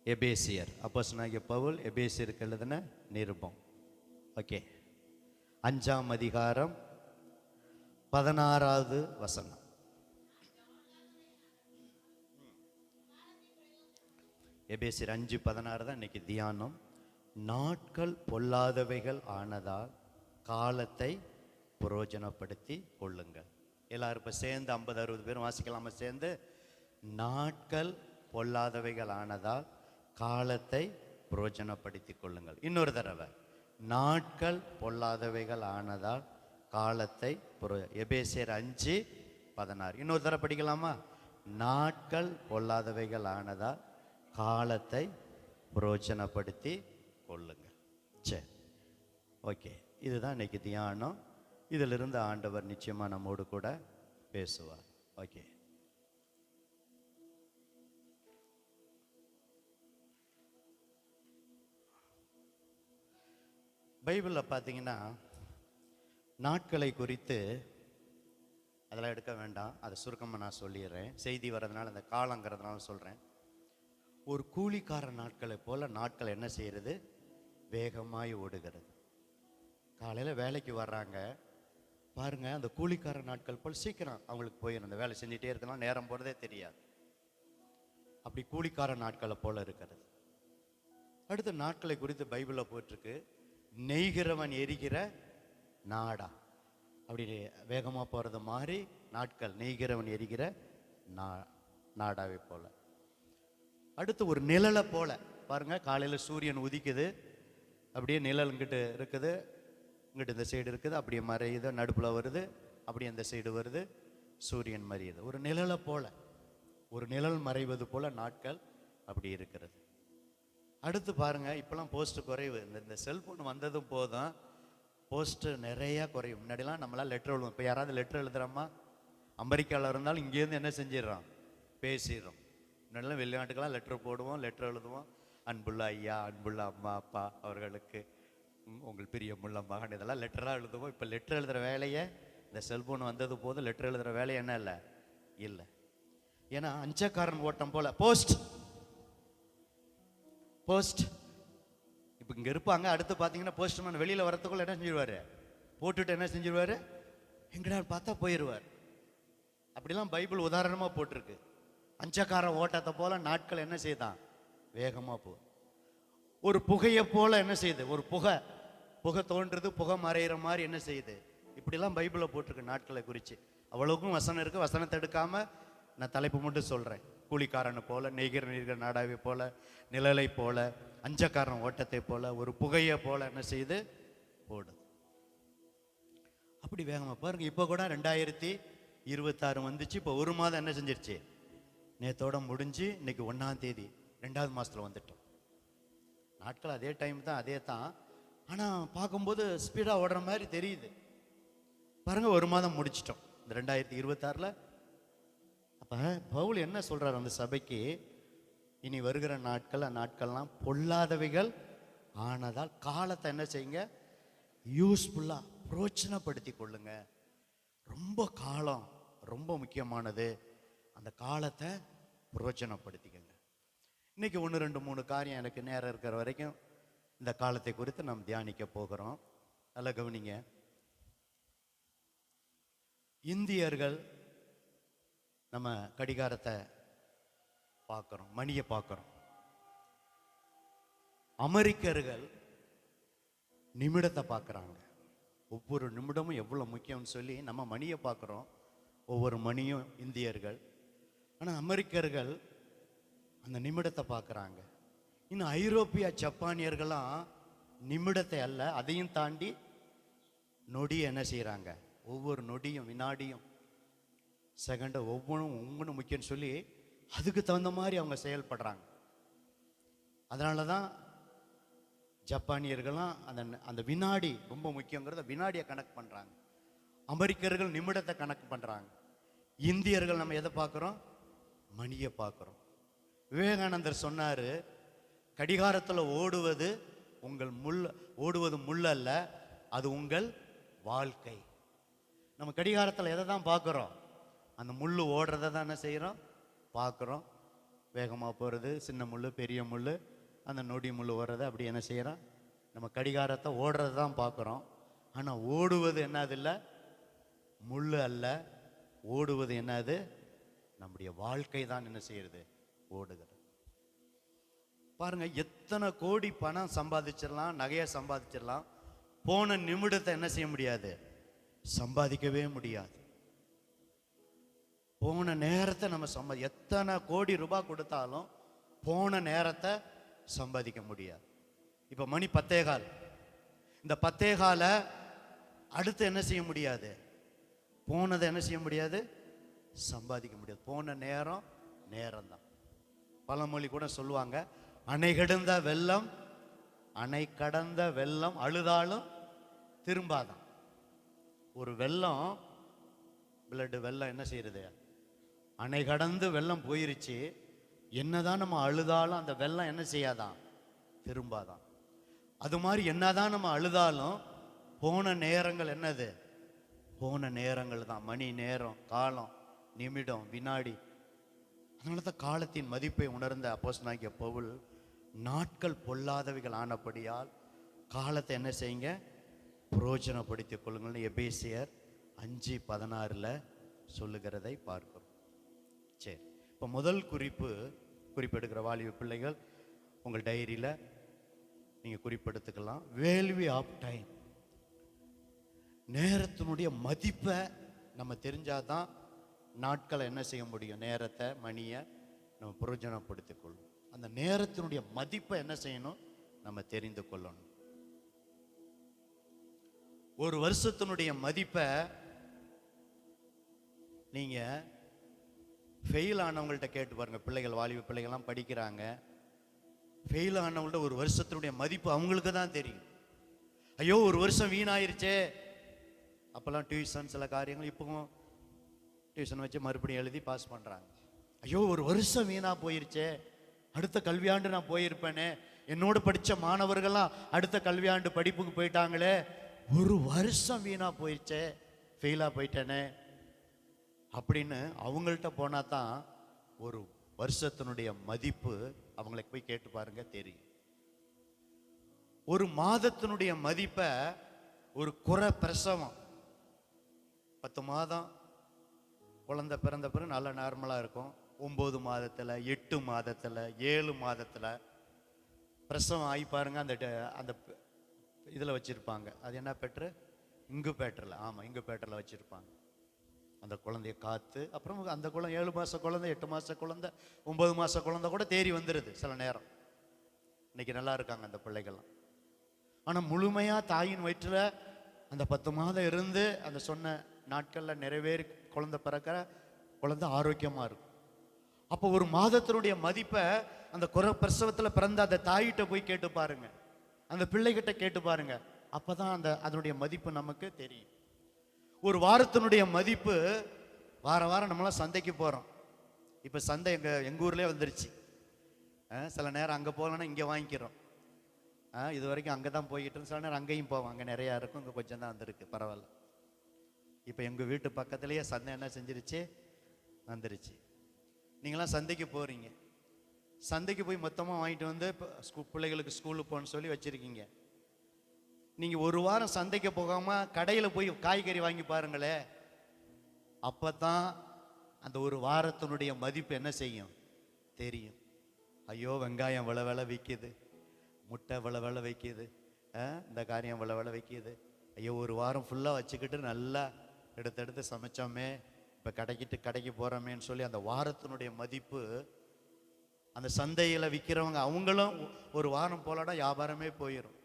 எபேசியர் அப்போஸ்தலனாகிய பவுல் எபேசியருக்கு எழுதின நிருபம். ஓகே, 5ஆம் அதிகாரம் 16வது வசனம். எபேசியர் 5:16 தான் இன்னைக்கு தியானம். நாட்கள் பொல்லாதவைகள் ஆனதால் காலத்தை பிரயோஜனப்படுத்தி கொள்ளுங்கள். எல்லாரும் இப்போ சேர்ந்து 50-60 பேர் வாசிக்கலாமா? சேர்ந்து, நாட்கள் பொல்லாதவைகள் ஆனதால் காலத்தை பிரயோஜனப்படுத்தி கொள்ளுங்கள். இன்னொரு தடவை, நாட்கள் பொல்லாதவைகள் ஆனதால் காலத்தை எபேசியர் 5:16. இன்னொரு தடவை படிக்கலாமா? நாட்கள் பொல்லாதவைகள் ஆனதால் காலத்தை பிரயோஜனப்படுத்தி கொள்ளுங்கள். சரி, ஓகே, இதுதான் இன்னைக்கு தியானம். இதிலிருந்து ஆண்டவர் நிச்சயமா நம்மோடு கூட பேசுவார். ஓகே, பைபிளில் பார்த்தீங்கன்னா நாட்களை குறித்து அதெல்லாம் எடுக்க வேண்டாம், அதை சுருக்கமாக நான் சொல்லிடுறேன். செய்தி வர்றதுனால அந்த காலங்கிறதுனால சொல்கிறேன். ஒரு கூலிக்கார நாட்களை போல் நாட்கள் என்ன செய்கிறது? வேகமாய் ஓடுகிறது. காலையில் வேலைக்கு வர்றாங்க பாருங்க, அந்த கூலிக்கார நாட்கள் போல் சீக்கிரம் அவங்களுக்கு போயிடும். அந்த வேலை செஞ்சுட்டே இருக்கலாம், நேரம் போகிறதே தெரியாது. அப்படி கூலிக்கார நாட்களை போல் இருக்கிறது. அடுத்த நாட்களை குறித்து பைபிளில் போட்டிருக்கு, நெய்கிறவன் எரிகிற நாடா. அப்படி வேகமாக போகிறது மாதிரி நாட்கள் நெய்கிறவன் எரிகிற நாடாவை போல. அடுத்து ஒரு நிழலை போல பாருங்க, காலையில் சூரியன் உதிக்குது, அப்படியே நிழல் இங்கிட்டு இருக்குது, இங்கிட்டு இந்த சைடு இருக்குது, அப்படியே மறையுது, நடுப்புல வருது, அப்படியே அந்த சைடு வருது, சூரியன் மறையுது. ஒரு நிழலை போல, ஒரு நிழல் மறைவது போல நாட்கள் அப்படி இருக்கிறது. அடுத்து பாருங்க, இப்பெல்லாம் போஸ்ட் குறைவு. இந்த செல்போன் வந்ததும் போதும் போஸ்ட் நிறையா குறையும். முன்னாடிலாம் நம்மளாம் லெட்டர் எழுதுவோம். இப்போ யாராவது லெட்டர் எழுதுகிறோமா? அமெரிக்காவில் இருந்தாலும் இங்கேருந்து என்ன செஞ்சிடறோம்? பேசிடுறோம். முன்னாடிலாம் வெளிநாட்டுக்கெல்லாம் லெட்டர் போடுவோம், லெட்டர் எழுதுவோம். அன்புள்ள ஐயா, அன்புள்ள அம்மா அப்பா அவர்களுக்கு உங்கள் பிரியமுள்ள மகன், இதெல்லாம் லெட்டராக எழுதுவோம். இப்போ லெட்டர் எழுதுகிற வேலையை, இந்த செல்போன் வந்தது போது லெட்டர் எழுதுகிற வேலை என்ன இல்லை. ஏன்னா அஞ்சக்காரன் ஓட்டம் போல போஸ்ட் போஸ்ட். இப்போ இங்கே இருப்பாங்க, அடுத்து பார்த்தீங்கன்னா போஸ்ட்மேன் வெளியில் வரத்துக்குள்ள என்ன செஞ்சிருவாரு? போட்டுட்டு என்ன செஞ்சிருவாரு? எங்கடா பார்த்தா போயிடுவார். அப்படிலாம் பைபிள் உதாரணமாக போட்டிருக்கு. அஞ்சக்காரன் ஓட்டத்தை போல நாட்கள் என்ன செய்தான்? வேகமாக போ. ஒரு புகையை போல என்ன செய்யுது? ஒரு புகை தோன்றுறது, புகை மறைகிற மாதிரி என்ன செய்யுது? இப்படிலாம் பைபிளில் போட்டிருக்கு நாட்களை குறித்து. அவ்வளவுக்கும் வசனம் இருக்குது. வசனத்தை எடுக்காமல் நான் தலைப்பு மட்டும் சொல்கிறேன். கூலிக்காரனை போல, நெய்கிற நாடாவை போல, நிழலை போல, அஞ்சக்காரன் ஓட்டத்தை போல, ஒரு புகையை போல என்ன செய்யுது? போடுது. அப்படி வேகமாக பாருங்க. இப்போ கூட 2026 வந்துச்சு. இப்போ ஒரு மாதம் என்ன செஞ்சிருச்சு? நேத்தோட முடிஞ்சு இன்னைக்கு 1ஆம் தேதி 2வது மாதத்தில் வந்துட்டோம். நாட்கள் அதே டைம் தான், அதே தான். ஆனால் பார்க்கும்போது ஸ்பீடாக ஓடுற மாதிரி தெரியுது. பாருங்க, ஒரு மாதம் முடிச்சிட்டோம் இந்த 2026. அப்போ பவுல் என்ன சொல்றார் அந்த சபைக்கு? இனி வருகிற நாட்கள்லாம் பொல்லாதவைகள் ஆனதால் காலத்தை என்ன செய்யுங்க? யூஸ்ஃபுல்லாக பிரயோஜனப்படுத்தி கொள்ளுங்க. ரொம்ப காலம் ரொம்ப முக்கியமானது. அந்த காலத்தை பிரயோஜனப்படுத்திக்கங்க. இன்னைக்கு 1, 2, 3 காரியம் எனக்கு நேரம் இருக்கிற வரைக்கும் இந்த காலத்தை குறித்து நாம் தியானிக்க போகிறோம். நல்லா கவனிங்க. இந்தியர்கள் நம்ம கடிகாரத்தை பார்க்குறோம், மணியை பார்க்குறோம். அமெரிக்கர்கள் நிமிடத்தை பார்க்குறாங்க. ஒவ்வொரு நிமிடமும் எவ்வளோ முக்கியம்னு சொல்லி நம்ம மணியை பார்க்குறோம், ஒவ்வொரு மணியும் இந்தியர்கள். ஆனால் அமெரிக்கர்கள் அந்த நிமிடத்தை பார்க்குறாங்க. இன்னும் ஐரோப்பிய ஜப்பானியர்கள்லாம் நிமிடத்தை அல்ல, அதையும் தாண்டி நொடியை என்ன செய்கிறாங்க? ஒவ்வொரு நொடியும், வினாடியும், செகண்டை ஒவ்வொன்றும் முக்கியம்னு சொல்லி அதுக்கு தகுந்த மாதிரி அவங்க செயல்படுறாங்க. அதனால தான் ஜப்பானியர்கள்லாம் அந்த வினாடி ரொம்ப முக்கியங்கிறத வினாடியை கணக்கு பண்ணுறாங்க. அமெரிக்கர்கள் நிமிடத்தை கணக்கு பண்ணுறாங்க. இந்தியர்கள் நம்ம எதை பார்க்குறோம்? மணியை பார்க்குறோம். விவேகானந்தர் சொன்னார், கடிகாரத்தில் ஓடுவது முள் அல்ல, அது உங்கள் வாழ்க்கை. நம்ம கடிகாரத்தில் எதை தான் பார்க்குறோம்? அந்த முள் ஓடுறதை தான் என்ன செய்கிறோம்? பார்க்குறோம். வேகமாக போகிறது, சின்ன முள் பெரிய முள், அந்த நொடி முள் ஓடுறது, அப்படி என்ன செய்கிறோம், நம்ம கடிகாரத்தை ஓடுறது தான் பார்க்குறோம். ஆனால் ஓடுவது என்னது இல்லை, முள் அல்ல. ஓடுவது என்னது, நம்முடைய வாழ்க்கை தான் என்ன செய்யறது, ஓடுகிறது. பாருங்க, எத்தனை கோடி பணம் சம்பாதிச்சிடலாம், நகையை சம்பாதிச்சிடலாம், போன நிமிடத்தை என்ன செய்ய முடியாது, சம்பாதிக்கவே முடியாது. போன நேரத்தை நம்ம எத்தனை கோடி ரூபாய் கொடுத்தாலும் போன நேரத்தை சம்பாதிக்க முடியாது. இப்போ மணி 10:15. இந்த 10:15 அடுத்து என்ன செய்ய முடியாது, போனதை என்ன செய்ய முடியாது, சம்பாதிக்க முடியாது. போன நேரம் நேரம்தான். பழமொழி கூட சொல்லுவாங்க, அணை கடந்த வெள்ளம், அணை கடந்த வெள்ளம் அழுதாலும் திரும்பாதான். ஒரு வெள்ளம், பிளட் வெள்ளம் என்ன செய்யறது, அணை கடந்து வெள்ளம் போயிருச்சு, என்னதான் நம்ம அழுதாலும் அந்த வெள்ளம் என்ன செய்யாதான், திரும்பாதான். அது மாதிரி என்னதான் நம்ம அழுதாலும் போன நேரங்கள் என்னது, போன நேரங்கள் தான். மணி நேரம், காலம், நிமிடம், வினாடி. அதனால தான் காலத்தின் மதிப்பை உணர்ந்த அப்போஸ்தலனாகிய பவுல், நாட்கள் பொல்லாதவைகள் ஆனபடியால் காலத்தை என்ன செய்யுங்க, பிரயோஜனப்படுத்திக் கொள்ளுங்கள்னு எபேசியர் 5:16 சொல்லுகிறதை பார்க்கிறோம். சரி, இப்போ முதல் குறிப்பெடுக்கிற வாலிப பிள்ளைகள் உங்கள் டைரியில் நீங்கள் குறிப்பெடுத்துக்கலாம். Value of time. நேரத்தினுடைய மதிப்பை நம்ம தெரிஞ்சாதான் நாட்களை என்ன செய்ய முடியும், நேரத்தை, மணியை நம்ம பிரயோஜனப்படுத்திக் கொள்ளும். அந்த நேரத்தினுடைய மதிப்பை என்ன செய்யணும், நம்ம தெரிந்து கொள்ளணும். ஒரு வருஷத்தினுடைய மதிப்பை நீங்க ஃபெயில் ஆனவங்கள்ட்ட கேட்டு பாருங்க. பிள்ளைகள், வாலிப பிள்ளைகள்லாம் படிக்கிறாங்க. ஃபெயில் ஆனவங்கள்ட்ட ஒரு வருஷத்தினுடைய மதிப்பு அவங்களுக்கு தான் தெரியும். ஐயோ ஒரு வருஷம் வீணாயிருச்சே. அப்போல்லாம் டியூஷன் சில காரியங்கள், இப்போவும் டியூஷன் வச்சு மறுபடியும் எழுதி பாஸ் பண்ணுறாங்க. ஐயோ ஒரு வருஷம் வீணாக போயிருச்சே, அடுத்த கல்வியாண்டு நான் போயிருப்பேனே, என்னோடு படித்த மாணவர்கள்லாம் அடுத்த கல்வியாண்டு படிப்புக்கு போயிட்டாங்களே, ஒரு வருஷம் வீணாக போயிடுச்சே, ஃபெயிலாக போயிட்டேனே அப்படின்னு அவங்கள்ட்ட போனால் தான் ஒரு வருஷத்தினுடைய மதிப்பு அவங்களை போய் கேட்டு பாருங்க தெரியும். ஒரு மாதத்தினுடைய மதிப்பை, ஒரு குறை பிரசவம், 10 மாதம் குழந்தை பிறந்த பிறகு நல்ல நார்மலாக இருக்கும். 9 மாதத்தில், 8 மாதத்தில், 7 மாதத்தில் பிரசவம் ஆகி பாருங்க. அந்த இதில் வச்சுருப்பாங்க, அது என்ன பெட்ரு, இங்குபேட்டரில். ஆமாம், இங்குபேட்டரில் வச்சுருப்பாங்க. அந்த குழந்தைய காத்து, அப்புறம் அந்த குழந்தை 7 மாத குழந்தை, 8 மாத குழந்தை, 9 மாத குழந்தை கூட தேறி வந்துடுது சில நேரம். இன்னைக்கு நல்லா இருக்காங்க அந்த பிள்ளைகள்லாம். ஆனால் முழுமையாக தாயின் வயிற்றில் அந்த 10 மாதம் இருந்து அந்த சொன்ன நாட்களில் நிறைவேறி குழந்தை பிறக்கிற குழந்தை ஆரோக்கியமாக இருக்கும். அப்போ ஒரு மாதத்தினுடைய மதிப்பை அந்த பிரசவத்தில் பிறந்த அந்த தாயிட்ட போய் கேட்டு பாருங்க, அந்த பிள்ளைகிட்ட கேட்டு பாருங்க. அப்போ தான் அதனுடைய மதிப்பு நமக்கு தெரியும். ஒரு வாரத்தினுடைய மதிப்பு, வாரம் நம்மளாம் சந்தைக்கு போகிறோம். இப்போ சந்தை எங்கள் ஊர்லேயே வந்துருச்சு. சில நேரம் அங்கே போகலன்னா இங்கே வாங்கிக்கிறோம். இது வரைக்கும் அங்கே தான் போய்கிட்டு, சில நேரம் அங்கேயும் போவோம். அங்கே நிறையா இருக்கும், இங்கே கொஞ்சம் தான் வந்திருக்கு, பரவாயில்ல. இப்போ எங்கள் வீட்டு பக்கத்துலேயே சந்தை என்ன செஞ்சிருச்சு, வந்துருச்சு. நீங்களாம் சந்தைக்கு போகிறீங்க, சந்தைக்கு போய் மொத்தமாக வாங்கிட்டு வந்து பிள்ளைகளுக்கு ஸ்கூலுக்கு போகணுன்னு சொல்லி வச்சுருக்கீங்க. நீங்கள் ஒரு வாரம் சந்தைக்கு போகாமல் கடையில் போய் காய்கறி வாங்கி பாருங்களே, அப்போ தான் அந்த ஒரு வாரத்தினுடைய மதிப்பு என்ன செய்யும் தெரியும். ஐயோ வெங்காயம் விலை விற்கிது, முட்டை விலை விற்கிது, இந்த காரியம் விலை விற்கிது. ஐயோ ஒரு வாரம் ஃபுல்லாக வச்சுக்கிட்டு நல்லா எடுத்து சமைச்சோமே, இப்போ கடைக்கு போகிறோமேன்னு சொல்லி அந்த வாரத்தினுடைய மதிப்பு. அந்த சந்தையில் விற்கிறவங்க அவங்களும் ஒரு வாரம் போலடா வியாபாரமே போயிடும்.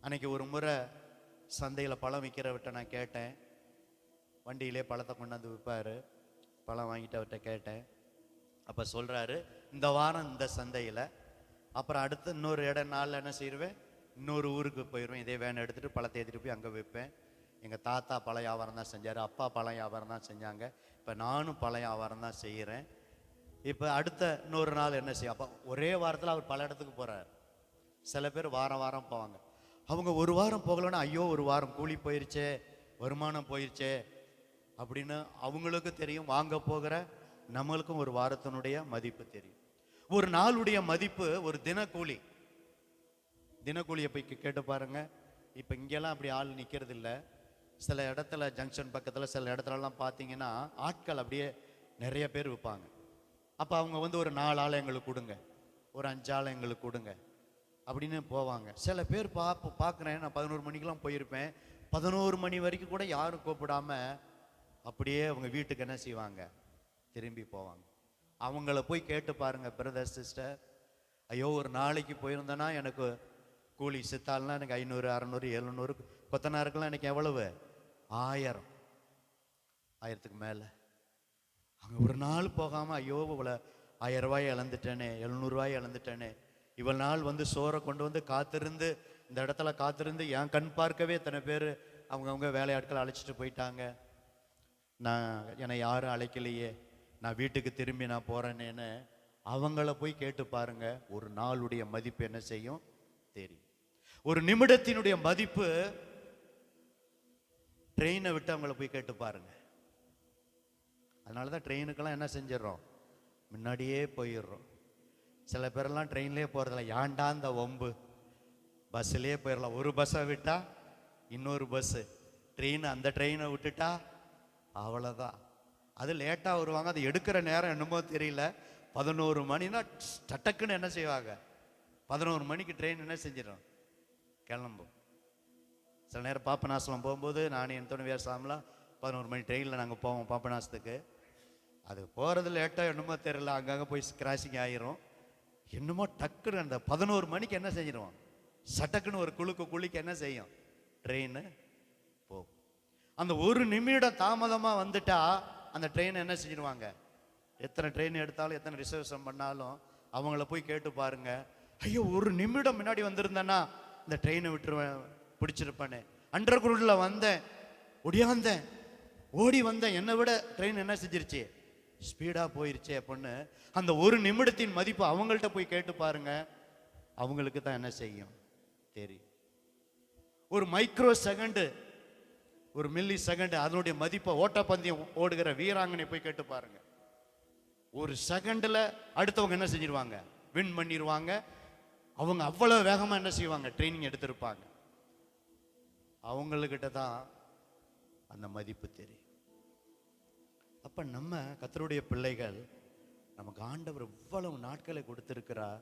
அன்னைக்கு ஒரு முறை சந்தையில் பழம் விற்கிறவர்கிட்ட நான் கேட்டேன், வண்டியிலே பழத்தை கொண்டாந்து விற்பார். பழம் வாங்கிட்டு அவர்கிட்ட கேட்டேன். அப்போ சொல்கிறாரு, இந்த வாரம் இந்த சந்தையில், அப்புறம் அடுத்து இன்னொரு நாளில் என்ன செய்வேன், இன்னொரு ஊருக்கு போயிடுவேன். இதே வேனை எடுத்துகிட்டு பழத்தை ஏற்றிட்டு போய் அங்கே விற்பேன். எங்கள் தாத்தா பழ வியாபாரம் தான் செஞ்சார், அப்பா பழ வியாபாரம் தான் செஞ்சாங்க, இப்போ நானும் பழ வியாபாரம் தான் செய்கிறேன். இப்போ அடுத்த இன்னொரு நாள் என்ன செய்யும். அப்போ ஒரே வாரத்தில் அவர் பல இடத்துக்கு போகிறார். சில பேர் வாரம் போவாங்க. அவங்க ஒரு வாரம் போகலன்னா ஐயோ ஒரு வாரம் கூலி போயிருச்சே, வருமானம் போயிருச்சே அப்படின்னு அவங்களுக்கு தெரியும். வாங்க போகிற நம்மளுக்கும் ஒரு வாரத்தினுடைய மதிப்பு தெரியும். ஒரு நாளுடைய மதிப்பு ஒரு தினக்கூலி. தினக்கூலியை போய் கேட்டு பாருங்க. இப்போ இங்கெல்லாம் அப்படி ஆள் நிற்கிறது இல்லை. சில இடத்துல ஜங்ஷன் பக்கத்தில் சில இடத்துலலாம் பார்த்தீங்கன்னா ஆட்கள் அப்படியே நிறைய பேர் விற்பாங்க. அப்போ அவங்க வந்து ஒரு 4 ஆள் எங்களுக்கு கொடுங்க, ஒரு 5 ஆள் எங்களுக்கு கொடுங்க அப்படின்னு போவாங்க. சில பேர் பார்க்குறேன். நான் 11 மணிக்கெலாம் போயிருப்பேன். 11 மணி வரைக்கும் கூட யாரும் கூப்பிடாம அப்படியே அவங்க வீட்டுக்கு என்ன செய்வாங்க, திரும்பி போவாங்க. அவங்கள போய் கேட்டு பாருங்க, பிரதர் சிஸ்டர், ஐயோ ஒரு நாளைக்கு போயிருந்தேன்னா எனக்கு கூலி சித்தாள்னா எனக்கு 500 600 700, கொத்தனாருக்கெல்லாம் எனக்கு எவ்வளவு 1000க்கு மேலே. அங்கே ஒரு நாள் போகாமல் ஐயோ இவ்வளோ 1000 ரூபாய் இழந்துட்டேனே, 700 ரூபாய் இழந்துட்டேனே. இவ்வளோ நாள் வந்து சோறை கொண்டு வந்து காத்திருந்து இந்த இடத்துல காத்திருந்து என் கண் பார்க்கவே இத்தனை பேர் அவங்கவுங்க வேலையாட்கள் அழைச்சிட்டு போயிட்டாங்க. என்னை யாரும் அழைக்கலையே, நான் வீட்டுக்கு திரும்பி நான் போகிறேனேன்னு அவங்கள போய் கேட்டு பாருங்க. ஒரு நாளுடைய மதிப்பு என்ன செய்யும் தெரியும். ஒரு நிமிடத்தினுடைய மதிப்பு ட்ரெயினை விட்டு அவங்கள போய் கேட்டு பாருங்க. அதனால தான் ட்ரெயினுக்கெல்லாம் என்ன செஞ்சிடறோம், முன்னாடியே போயிடுறோம். சில பேரெல்லாம் ட்ரெயின்லேயே போகிறதில்ல. ஏன்டா இந்த வம்பு, பஸ்ஸுலேயே போயிடலாம். ஒரு பஸ்ஸை விட்டால் இன்னொரு பஸ்ஸு, அந்த ட்ரெயினை விட்டுட்டா அவ்வளோதான். அது லேட்டாக வருவாங்க. அது எடுக்கிற நேரம் என்னமோ தெரியல. 11 மணினா சட்டக்குன்னு என்ன செய்வாங்க, 11 மணிக்கு ட்ரெயின் என்ன செஞ்சிடும், கிளம்பும். சில நேரம் பாப்பநாசலம் போகும்போது நான் என் துணைவியார் சாமலாம் 11 மணி ட்ரெயினில் நாங்கள் போவோம் பாப்பநாசத்துக்கு. அது போகிறது லேட்டாக என்னமோ தெரியல, அங்கங்கே போய் கிராசிங் ஆகிரும். என்னமோ டக்குன்னு அந்த 11 மணிக்கு என்ன செஞ்சிடுவோம், சட்டக்குன்னு ஒரு குளிக்க என்ன செய்யும், ட்ரெயின் போகும். அந்த ஒரு நிமிடம் தாமதமாக வந்துட்டா அந்த ட்ரெயின் என்ன செஞ்சிடுவாங்க, எத்தனை ட்ரெயின் எடுத்தாலும் எத்தனை ரிசர்வேஷன் பண்ணாலும் அவங்கள போய் கேட்டு பாருங்க. ஐயோ ஒரு நிமிடம் முன்னாடி வந்திருந்தேன்னா இந்த ட்ரெயினை விட்டுருவேன், பிடிச்சிருப்பேனே. அண்டர் கிரவுண்டில் வந்தேன், ஒடியாந்தேன், ஓடி வந்தேன், என்னை விட ட்ரெயின் என்ன செஞ்சிருச்சு, ஸ்பீடாக போயிருச்சே அப்படின்னு அந்த ஒரு நிமிடத்தின் மதிப்பு அவங்கள்ட்ட போய் கேட்டு பாருங்க. அவங்களுக்கு தான் என்ன செய்யும் தெரியும். ஒரு மைக்ரோ செகண்டு, ஒரு மில்லி செகண்ட், அதனுடைய மதிப்பை ஓட்டப்பந்தயம் ஓடுகிற வீராங்கனை போய் கேட்டு பாருங்க. ஒரு செகண்டில் அடுத்தவங்க என்ன செஞ்சிருவாங்க, வின் பண்ணிடுவாங்க. அவங்க அவ்வளோ வேகமாக என்ன செய்வாங்க, ட்ரைனிங் எடுத்திருப்பாங்க. அவங்கக்கிட்ட தான் அந்த மதிப்பு தெரியும். அப்போ நம்ம கர்த்தருடைய பிள்ளைகள், நமக்கு ஆண்டவர் இவ்வளவு நாட்களை கொடுத்திருக்கிறார்.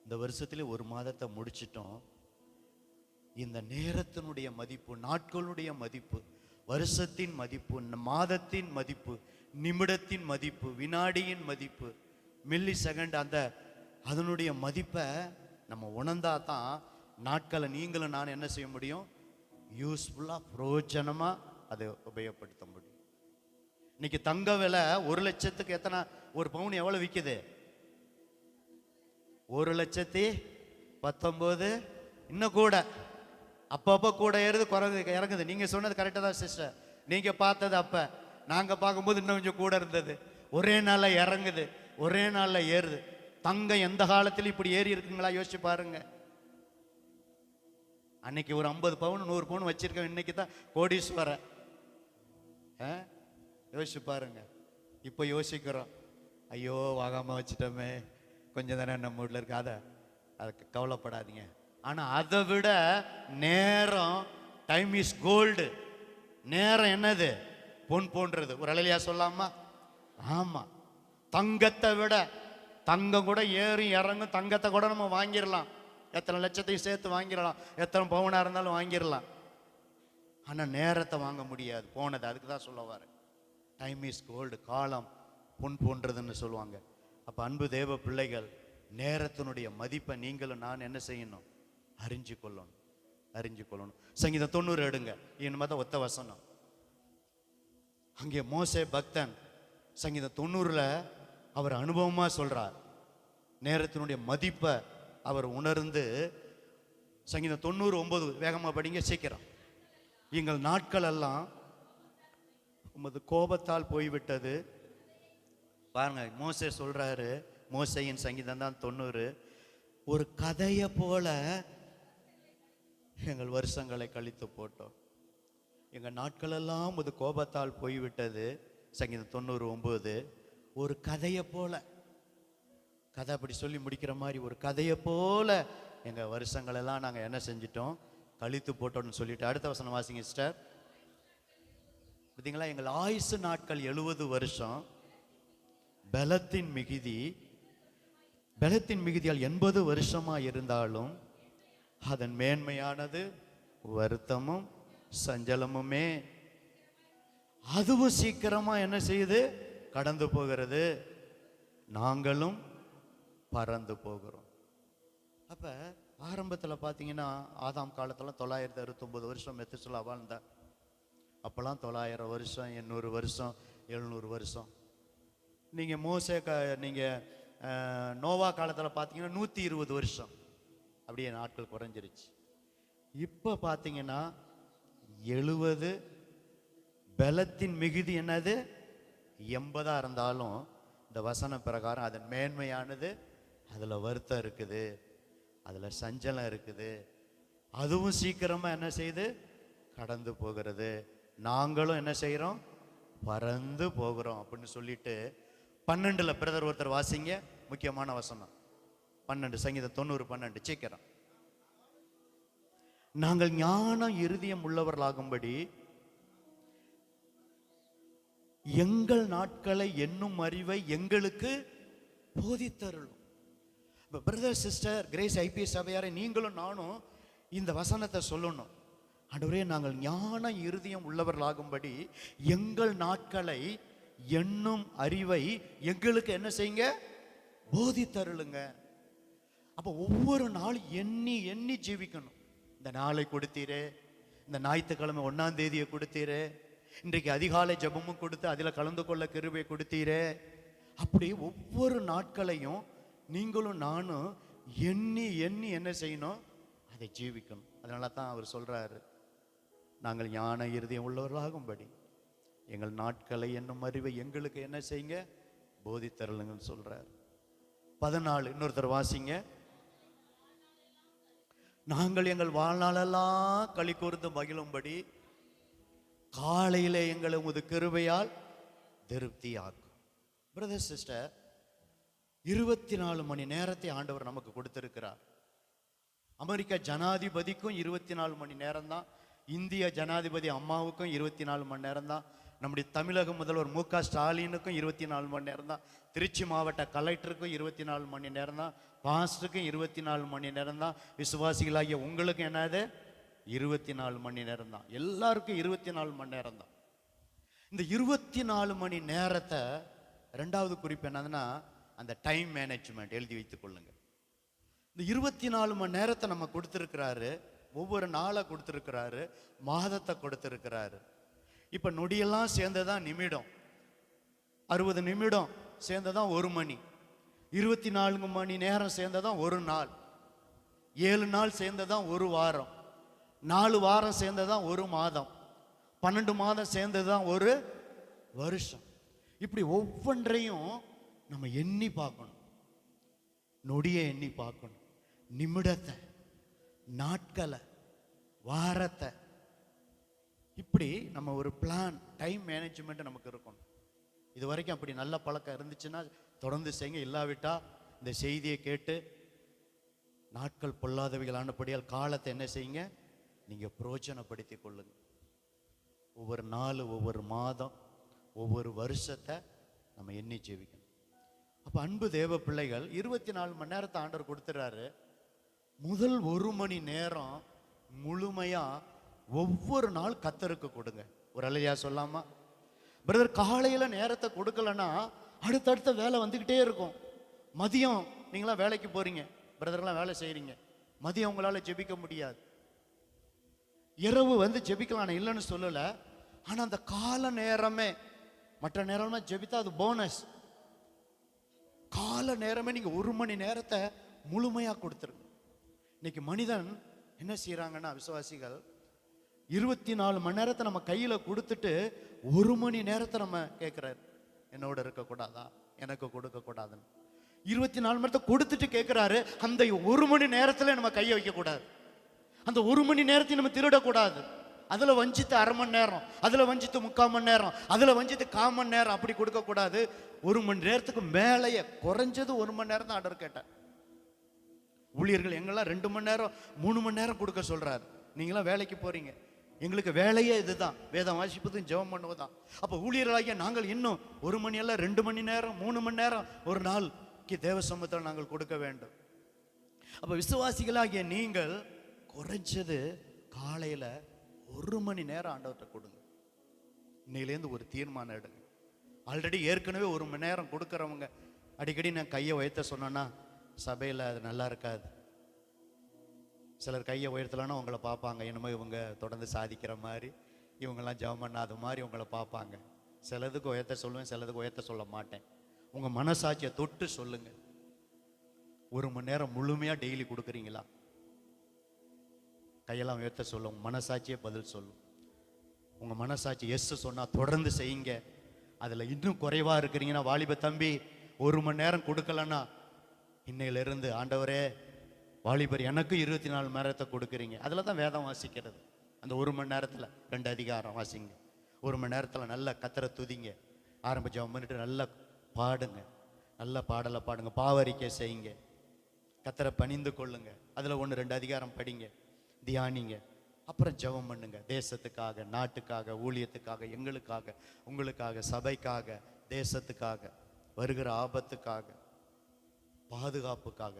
இந்த வருஷத்துல 1 மாதத்தை முடிச்சிட்டோம். இந்த நேரத்தினுடைய மதிப்பு, நாட்களுடைய மதிப்பு, வருஷத்தின் மதிப்பு, மாதத்தின் மதிப்பு, நிமிடத்தின் மதிப்பு, வினாடியின் மதிப்பு, மில்லி செகண்ட், அதனுடைய மதிப்பை நம்ம உணர்ந்தா தான் நாட்களை நீங்களும் நான் என்ன செய்ய முடியும், யூஸ்ஃபுல்லாக பிரயோஜனமாக அதை உபயோகப்படுத்த முடியும். இன்னைக்கு தங்க விலை 1,00,000க்கு எத்தனை, ஒரு பவுன் எவ்வளோ விற்குது, 1,19,000. இன்னும் கூட அப்பப்போ கூட ஏறுது இறங்குது. நீங்கள் சொன்னது கரெக்டாக தான் சிஸ்டர். நீங்கள் பார்த்தது அப்போ, நாங்கள் பார்க்கும்போது இன்னும் கொஞ்சம் கூட இருந்தது. ஒரே நாளில் இறங்குது, ஒரே நாளில் ஏறுது. தங்கம் எந்த காலத்தில் இப்படி ஏறி இருக்குங்களா யோசிச்சு பாருங்க. அன்னைக்கு ஒரு 50 பவுன் 100 பவுன் வச்சிருக்கேன், இன்னைக்கு தான் கோடீஸ்வரன். யோசிச்சு பாருங்க. இப்போ யோசிக்கிறோம், ஐயோ வாகாமல் வச்சுட்டோமே, கொஞ்சம் தானே நம்ம வீட்டில் இருக்கு, அதுக்கு கவலைப்படாதீங்க. ஆனால் அதை விட நேரம், டைம் இஸ் கோல்டு. நேரம் என்னது, பொன் போன்றது. ஒரு அலையிலையா சொல்லாமா? ஆமாம். தங்கத்தை விட, தங்கம் கூட ஏறி இறங்கும், தங்கத்தை கூட நம்ம வாங்கிடலாம், எத்தனை லட்சத்தையும் சேர்த்து வாங்கிடலாம், எத்தனை பவுனாக இருந்தாலும் வாங்கிடலாம். ஆனால் நேரத்தை வாங்க முடியாது, போனது. அதுக்கு தான் சொல்ல வரேன், டைம் இஸ் கோல்டு. காலம் பொன் போன்றதுன்னு சொல்லுவாங்க. அப்போ அன்பு தேவ பிள்ளைகள், நேரத்தினுடைய மதிப்பை நீங்களும் நான் என்ன செய்யணும், அறிஞ்சு கொள்ளணும். சங்கீதம் 90 எடுங்க, இனிமே தான் ஒத்த வசனம். அங்கே மோசே பக்தன் சங்கீதம் 90ல் அவர் அனுபவமாக சொல்றார். நேரத்தினுடைய மதிப்பை அவர் உணர்ந்து, சங்கீதம் 90:9 வேகமாக படிங்க சீக்கிரம். எங்கள் நாட்கள் எல்லாம் உமது கோபத்தால் போய்விட்டது. பாருங்க, மோசே சொல்றாரு, மோசையின் சங்கீதம் தான் 90. ஒரு கதையை போல எங்கள் வருஷங்களை கழித்து போட்டோம், எங்கள் நாட்களெல்லாம் உமது கோபத்தால் போய்விட்டது. சங்கீதம் 90:9. ஒரு கதையை போல, கதை அப்படி சொல்லி முடிக்கிற மாதிரி ஒரு கதையை போல எங்கள் வருஷங்களெல்லாம் நாங்கள் என்ன செஞ்சிட்டோம், கழித்து போட்டோம்னு சொல்லிட்டு. அடுத்த வசனம் வாசிங்க சிஸ்டர். பார்த்தீங்களா, எங்கள் ஆயுசு நாட்கள் 70 வருஷம், பலத்தின் மிகுதியால் 80 வருஷமா இருந்தாலும் அதன் மேன்மையானது வருத்தமும் சஞ்சலமுமே. அதுவும் சீக்கிரமா என்ன செய்யுது, கடந்து போகிறது, நாங்களும் பறந்து போகிறோம். அப்ப ஆரம்பத்தில் பார்த்தீங்கன்னா ஆதாம் காலத்துல 969 வருஷம் மெத்துசலா வாழ்ந்தார். அப்பெல்லாம் 900 வருஷம், 800 வருஷம், 700 வருஷம். நீங்க நீங்க நோவா காலத்தில் பார்த்தீங்கன்னா 120 வருஷம். அப்படியே நாட்கள் குறைஞ்சிருச்சு. இப்போ பார்த்தீங்கன்னா 70, பலத்தின் மிகுதி என்னது 80 இருந்தாலும் இந்த வசன பிரகாரம் அதன் மேன்மையானது, அதில் வருத்தம் இருக்குது, அதில் சஞ்சலம் இருக்குது, அதுவும் சீக்கிரமா என்ன செய்யுது, கடந்து போகிறது, நாங்களும் என்ன செய்கிறோம், பறந்து போகிறோம் அப்படின்னு சொல்லிட்டு 12 பிரதர் ஒருத்தர் வாசிங்க, முக்கியமான வசனம் 12 சங்கீதம் 90:12 சீக்கிரம். நாங்கள் ஞான இருதயம் உள்ளவர்களாகும்படி எங்கள் நாட்களை என்னும் அறிவை எங்களுக்கு போதித்தருளும். இப்போ பிரதர் சிஸ்டர் கிரேஸ் ஐபிஎஸ் சபையாரை நீங்களும் நானும் இந்த வசனத்தை சொல்லணும். ஆண்டவரே, நாங்கள் ஞான இருதயம் உள்ளவர்களாகும்படி எங்கள் நாட்களை என்னும் அறிவை எங்களுக்கு என்ன செய்யுங்க, போதித்தருளுங்க. அப்போ ஒவ்வொரு நாள் எண்ணி எண்ணி ஜீவிக்கணும். இந்த நாளை கொடுத்தீரே, இந்த ஞாயிற்றுக்கிழமை 1ஆம் தேதியை கொடுத்தீரே, இன்றைக்கு அதிகாலை ஜெபமும் கொடுத்து அதில் கலந்து கொள்ள கிருபை கொடுத்தீரே. அப்படி ஒவ்வொரு நாட்களையும் நீங்களும் நானும் எண்ணி எண்ணி என்ன செய்யணும், அதை ஜீவிக்கணும். அதனால தான் அவர் சொல்றாரு, நாங்கள் ஞான இருதயம் உள்ளவர்களாகும்படி எங்கள் நாட்களை என்னும் அறிவை எங்களுக்கு என்ன செய்யுங்க, போதித்தருளுங்கன்னு சொல்றாரு. 14 இன்னொருத்தர் வாசிங்க. நாங்கள் எங்கள் வாழ்நாளெல்லாம் களி கூர்ந்து மகிழும்படி காலையிலே எங்களை உமது கிருபையால் திருப்தி ஆக்கும். பிரதர் சிஸ்டர், 24 மணி நேரத்தை ஆண்டவர் நமக்கு கொடுத்திருக்கிறார். அமெரிக்கா ஜனாதிபதிக்கும் 24 மணி நேரம் தான், இந்திய ஜனாதிபதி அம்மாவுக்கும் 24 மணி நேரம் தான், நம்முடைய தமிழக முதல்வர் மு.க. ஸ்டாலினுக்கும் 24 மணி நேரம் தான், திருச்சி மாவட்ட கலெக்டருக்கும் 24 மணி நேரம் தான், பாஸ்டருக்கும் 24 மணி நேரம் தான், விசுவாசிகளாகிய உங்களுக்கு என்னது 24 மணி நேரம் தான், எல்லாருக்கும் 24 மணி நேரம் தான். இந்த 24 மணி நேரத்தை ரெண்டாவது குறிப்பு என்னதுன்னா, அந்த டைம் மேனேஜ்மெண்ட் எழுதி வைத்துக் கொள்ளுங்க. இந்த 24 மணி நேரத்தை நம்ம கொடுத்துருக்கிறாரு, ஒவ்வொரு நாளை கொடுத்துருக்கிறாரு, மாதத்தை கொடுத்துருக்கிறாரு. இப்போ நொடியெல்லாம் சேர்ந்ததான் நிமிடம், 60 நிமிடம் சேர்ந்ததான் 1 மணி, 24 மணி நேரம் சேர்ந்ததான் 1 நாள், 7 நாள் சேர்ந்ததான் 1 வாரம், 4 வாரம் சேர்ந்ததான் 1 மாதம், 12 மாதம் சேர்ந்ததான் 1 வருஷம். இப்படி ஒவ்வொன்றையும் நம்ம எண்ணி பார்க்கணும், நொடியை எண்ணி பார்க்கணும், நிமிடத்தை, நாட்களை, வாரத்தை. இப்படி நம்ம ஒரு பிளான், டைம் மேனேஜ்மெண்ட் நமக்கு இருக்கணும். இது வரைக்கும் அப்படி நல்ல பழக்கம் இருந்துச்சுன்னா தொடர்ந்து செய்யுங்க. இல்லாவிட்டா இந்த செய்தியை கேட்டு நாட்கள் பொல்லாதவைகளானபடியால் காலத்தை என்ன செய்யுங்க, நீங்கள் பிரயோஜனப்படுத்தி கொள்ளுங்க. ஒவ்வொரு நாள், ஒவ்வொரு மாதம், ஒவ்வொரு வருஷத்தை நம்ம எண்ணி ஜீவிக்கணும். அப்போ அன்பு தேவ பிள்ளைகள், 24 மணி நேரத்தை ஆண்டவர் கொடுத்துறாரு. முதல் 1 மணி நேரம் முழுமையா ஒவ்வொரு நாள் கர்த்தருக்கு கொடுங்க. ஒரு அல்லேலூயா சொல்லாமா? பிரதர், காலையில நேரத்தை கொடுக்கலன்னா அடுத்தடுத்த வேலை வந்துக்கிட்டே இருக்கும். மதியம் நீங்களாம் வேலைக்கு போறீங்க, பிரதர்லாம் வேலை செய்கிறீங்க, மதியம் உங்களால் ஜெபிக்க முடியாது. இரவு வந்து ஜெபிக்கலாம், நான் இல்லைன்னு சொல்லலை. ஆனால் அந்த கால நேரமே, மற்ற நேரமா ஜெபித்தா அது போனஸ். கால நேரமே நீங்கள் 1 மணி நேரத்தை முழுமையாக கொடுத்துருங்க. இன்னைக்கு மனிதன் என்ன செய்கிறாங்கன்னா, விசுவாசிகள் 24 மணி நேரத்தை நம்ம கையில் கொடுத்துட்டு 1 மணி நேரத்தை நம்ம கேட்குறாரு, என்னோட இருக்கக்கூடாதா, எனக்கு கொடுக்கக்கூடாதுன்னு. 24 மணி நேரத்தை கொடுத்துட்டு கேட்குறாரு, அந்த 1 மணி நேரத்தில் நம்ம கையை வைக்கக்கூடாது, அந்த 1 மணி நேரத்தையும் நம்ம திருடக்கூடாது. அதில் வஞ்சித்து 1/2 மணி நேரம், அதில் வஞ்சித்து 3/4 மணி நேரம், அதில் வஞ்சித்து 1/4 மணி நேரம் அப்படி கொடுக்கக்கூடாது. 1 மணி நேரத்துக்கு மேலேயே, குறைஞ்சது 1 மணி நேரம் தான் ஆர்டர் கேட்டேன். ஊழியர்கள் எங்கெல்லாம் 2 மணி நேரம் 3 மணி நேரம் கொடுக்க சொல்றாரு. நீங்களாம் வேலைக்கு போறீங்க, எங்களுக்கு வேலையே இதுதான், வேதம் வாசிப்பதும் ஜெபம் பண்ணுவதுதான். அப்போ ஊழியர்களாகிய நாங்கள் இன்னும் 1 மணி எல்லாம் 2 மணி நேரம் 3 மணி நேரம் ஒரு நாளுக்கு தேவ சமூகத்தில் நாங்கள் கொடுக்க வேண்டும். அப்போ விசுவாசிகளாகிய நீங்கள் குறைஞ்சது காலையில 1 மணி நேரம் ஆண்டவர்கிட்ட கொடுங்க. இன்னையிலேருந்து ஒரு தீர்மானம் எடுங்க. ஆல்ரெடி ஏற்கனவே 1 மணி நேரம் கொடுக்குறவங்க அடிக்கடி நான் கையை உயர்த்த சொன்னேன்னா சபையில் அது நல்லா இருக்காது. சிலர் கையை உயர்த்தலான்னா உங்களை பார்ப்பாங்க, என்னமோ இவங்க தொடர்ந்து சாதிக்கிற மாதிரி, இவங்கெல்லாம் ஜெபம் பண்ணாத மாதிரி உங்களை பார்ப்பாங்க. சிலதுக்கு உயர்த்த சொல்லுவேன், சிலதுக்கு உயர்த்த சொல்ல மாட்டேன். உங்கள் மனசாட்சியை தொட்டு சொல்லுங்க. 1 மணி நேரம் முழுமையாக டெய்லி கொடுக்குறீங்களா? கையெல்லாம் உயர்த்த சொல்லும், உங்கள் மனசாட்சியே பதில் சொல்லும். உங்கள் மனசாட்சி எஸ் சொன்னால் தொடர்ந்து செய்யுங்க. அதில் இன்னும் குறைவாக இருக்கிறீங்கன்னா, வாலிப தம்பி 1 மணி நேரம் கொடுக்கலன்னா இன்னையிலிருந்து ஆண்டவரே வாலிபர் எனக்கு 24 மணி நேரத்தை கொடுக்குறீங்க. அதில் தான் வேதம் வாசிக்கிறது. அந்த 1 மணி நேரத்தில் 2 அதிகாரம் வாசிங்க. 1 மணி நேரத்தில் நல்ல கத்தரை துதிங்க, ஆரம்ப ஜெபம் பண்ணிட்டு நல்லா பாடுங்க, நல்ல பாடலை பாடுங்க, பாவரிக்கை செய்யுங்க, கத்தரை பணிந்து கொள்ளுங்க. அதில் 1-2 அதிகாரம் படிங்க, தியானிங்க, அப்புறம் ஜெபம் பண்ணுங்க. தேசத்துக்காக, நாட்டுக்காக, ஊழியத்துக்காக, எங்களுக்காக, உங்களுக்காக, சபைக்காக, தேசத்துக்காக, வருகிற ஆபத்துக்காக, பாதுகாப்புக்காக.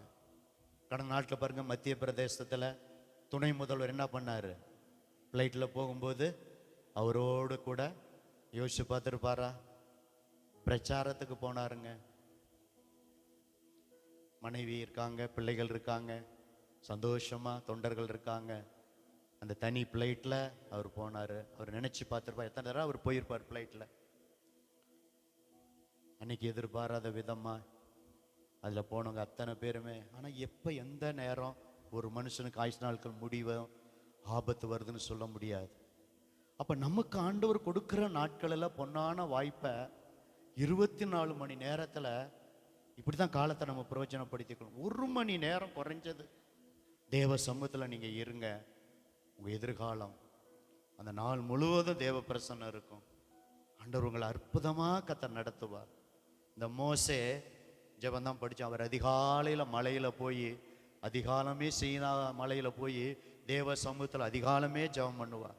கடந்த நாட்டில் பாருங்க, மத்திய பிரதேசத்தில் துணை முதல்வர் என்ன பண்ணாரு? ஃப்ளைட்டில் போகும்போது அவரோடு கூட யோசிச்சு பார்த்துருப்பாரா? பிரச்சாரத்துக்கு போனாருங்க. மனைவி இருக்காங்க, பிள்ளைகள் இருக்காங்க, சந்தோஷமா தொண்டர்கள் இருக்காங்க. அந்த தனி ஃப்ளைட்டில் அவர் போனார். அவர் நினச்சி பார்த்துருப்பார், எத்தனை தடவை அவர் போயிருப்பார் ஃப்ளைட்டில். அன்னைக்கு எதிர்பாராத விதமாக அதில் போனவங்க அத்தனை பேருமே. ஆனால் எப்போ எந்த நேரம் ஒரு மனுஷனுக்கு ஆயுசு நாட்கள் முடிவும் ஆபத்து வருதுன்னு சொல்ல முடியாது. அப்போ நமக்கு ஆண்டவர் கொடுக்குற நாட்களில் பொன்னான வாய்ப்பை 24 மணி நேரத்தில் இப்படி தான் காலத்தை நம்ம பிரயோஜனப்படுத்திக்கணும். 1 மணி நேரம் குறைஞ்சது தேவ சமூகத்தில் நீங்கள் இருங்க. உங்கள் எதிர்காலம் அந்த நாள் முழுவதும் தேவ பிரசன்னம் இருக்கும். ஆண்டவர் உங்களை அற்புதமாக கர்த்தர் நடத்துவார். இந்த மோசே ஜெபந்தான் படித்தான். அவர் அதிகாலையில் மலையில் போய், அதிகாலமே சீனா மலையில் போய் தேவ சமூகத்தில் அதிகாலமே ஜெபம் பண்ணுவார்.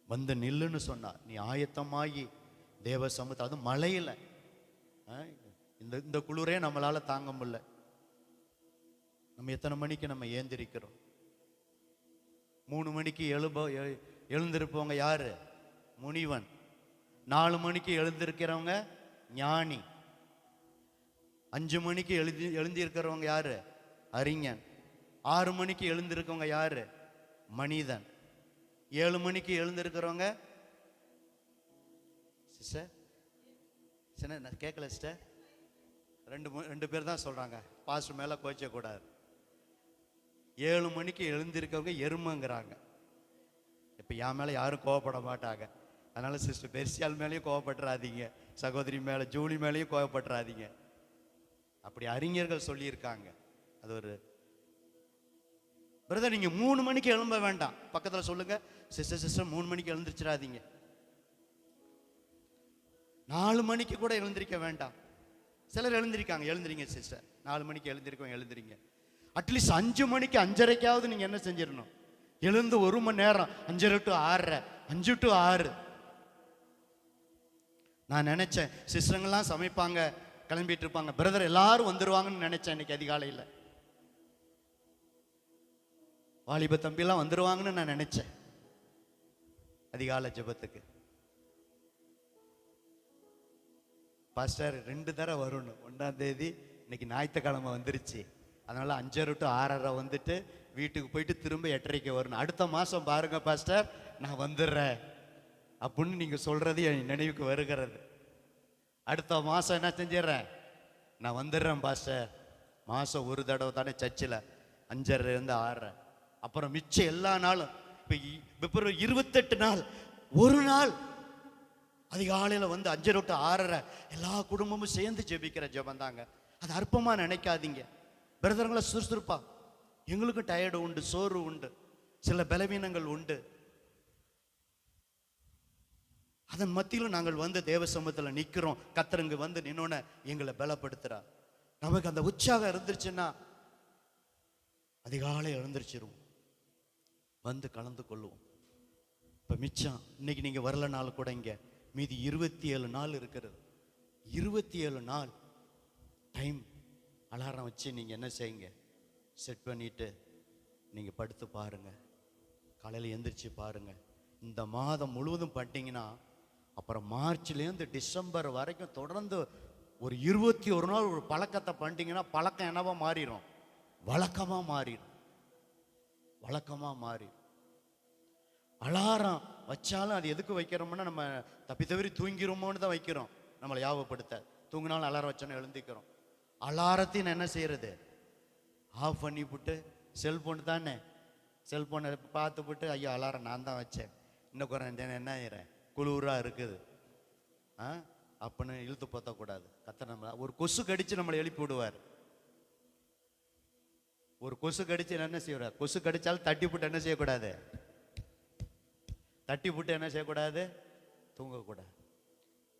வந்து நில்லுன்னு சொன்னார். நீ ஆயத்தமாகி தேவ சமூகத்தில், அதுவும் மலையில், இந்த குளிரே நம்மளால் தாங்க முடியல. நம்ம எத்தனை மணிக்கு நம்ம ஏந்திரிக்கிறோம்? 3 மணிக்கு எழுந்திருப்பவங்க யாரு? முனிவன். 4 மணிக்கு எழுந்திருக்கிறவங்க ஞானி. 5 மணிக்கு எழுந்திருக்கிறவங்க யாரு? அறிஞன். 6 மணிக்கு எழுந்திருக்கவங்க யாரு? மனிதன். 7 மணிக்கு எழுந்திருக்கிறவங்க சிஸ்டர், நான் கேட்கல சிஸ்டர், 2 பேர் தான் சொல்றாங்க. பாஸ்டர் மேல கோச்ச கூடாது. 7 மணிக்கு எழுந்திருக்கவங்க எருமைங்கிறாங்க. இப்போ என் மேலே யாரும் கோவப்பட மாட்டாங்க. அதனால சிஸ்டர் பெர்சியால் மேலேயும் கோவப்பட்டுறாதீங்க, சகோதரி மேலே ஜூலி மேலேயும் கோவப்பட்டுறாதீங்க. அப்படி அறிஞர்கள் சொல்லியிருக்காங்க. அது ஒரு பிரதர், நீங்க 3 மணிக்கு எழும்ப வேண்டாம். பக்கத்தில் சொல்லுங்க, சிஸ்டர் 3 மணிக்கு எழுந்திரிச்சிடாதீங்க. 4 மணிக்கு கூட எழுந்திருக்க வேண்டாம். சிலர் எழுந்திருக்காங்க, எழுந்திரிங்க சிஸ்டர். 4 மணிக்கு எழுந்திருக்கோம், எழுந்திரிங்க. அட்லீஸ்ட் 5 மணிக்கு 5:30க்காவது நீங்க என்ன செஞ்சிடணும்? எழுந்து 1 மணி நேரம், 5:30 to 6:30, 5 to 6. நான் நினைச்சேன் சிஸ்டருங்கெல்லாம் சமைப்பாங்க, கிளம்பிட்டு இருப்பாங்க, பிரதர் எல்லாரும் வந்துருவாங்கன்னு நினைச்சேன். இன்னைக்கு அதிகாலையில் வாலிப தம்பிலாம் வந்துருவாங்கன்னு நான் நினைச்சேன் அதிகாலை ஜெபத்துக்கு. பாஸ்டர் 2 தடவை வரணும். 1ஆம் தேதி, இன்னைக்கு ஞாயிற்றுக்கிழமை வந்துருச்சு, அதனால 5:30 to 6:30 வந்துட்டு வீட்டுக்கு போயிட்டு திரும்ப 8:30 வரணும். அடுத்த மாதம் பாருங்க பாஸ்டர் நான் வந்துடுறேன் அப்படின்னு நீங்கள் சொல்கிறது என் நினைவுக்கு வருகிறது. அடுத்த மாதம் என்ன செஞ்சிடறேன்? நான் வந்துடுறேன் பாஸ்டர். மாதம் ஒரு தடவை தானே சர்ச்சில் 5:30 to 6:30. அப்புறம் மிச்சம் எல்லா நாளும், இப்போ பிப்ரவரி 28 நாள், ஒரு நாள் அதிகாலையில் வந்து 5:30 to 6:30 எல்லா குடும்பமும் சேர்ந்து ஜெபிக்கிற ஜெபம் தாங்க. அது அற்பமாக நினைக்காதீங்க. பிரதர்களை சுறுசுறுப்பா, எங்களுக்கும் டயர்டு உண்டு, சோறு உண்டு, சில பலவீனங்கள் உண்டு. அதன் மத்தியில் நாங்கள் வந்து தேவ சமூகத்தில் நிற்கிறோம். கர்த்தர் வந்து நின்னோன்னு எங்களை பலப்படுத்துறார். நமக்கு அந்த உற்சாகம் இருந்துருச்சுன்னா அதிகாலை எழுந்திருச்சிருவோம், வந்து கலந்து கொள்ளுவோம். இப்போ மிச்சம் இன்னைக்கு நீங்கள் வரலனாலும் கூட இங்கே மீதி 27 நாள் இருக்கிறது. 27 நாள் டைம் அலாரம் வச்சு நீங்கள் என்ன செய்யுங்க, செட் பண்ணிவிட்டு நீங்கள் படுத்து பாருங்கள், காலையில் எந்திரிச்சு பாருங்கள். இந்த மாதம் முழுவதும் பண்ணிட்டீங்கன்னா அப்புறம் மார்ச்லேருந்து டிசம்பர் வரைக்கும் தொடர்ந்து ஒரு 21 நாள் ஒரு பழக்கத்தை பண்ணிட்டீங்கன்னா பழக்கம் என்னவா மாறிடும், வழக்கமாக மாறிடும். வழக்கமாக மாறிடும். அலாரம் வச்சாலும் அது எதுக்கு வைக்கிறோம்னா நம்ம தப்பி தவறி தூங்கிடுமோன்னு தான் வைக்கிறோம், நம்மளை ஞாபகப்படுத்த. தூங்கினாலும் அலாரம் வச்சோன்னு எழுந்திக்கிறோம். அலாரத்தையும் என்ன செய்யறது, ஆஃப் பண்ணி விட்டு செல்ஃபோன் தானே, செல்ஃபோனை பார்த்து விட்டு ஐயோ அலாரம் நான் தான் வச்சேன், இன்னும் குறைஞ்சேன் என்ன ஆயிடுறேன், குளிராக இருக்குது அப்படின்னு இழுத்து போத்தக்கூடாது. கர்த்தர் நம்ம ஒரு கொசு கடிச்சு நம்மளை எழுப்பி விடுவார். ஒரு கொசு கடிச்சு என்ன செய்வார், கொசு கடிச்சாலும் தட்டி போட்டு என்ன செய்யக்கூடாது, தட்டி போட்டு என்ன செய்யக்கூடாது, தூங்கக்கூடாது.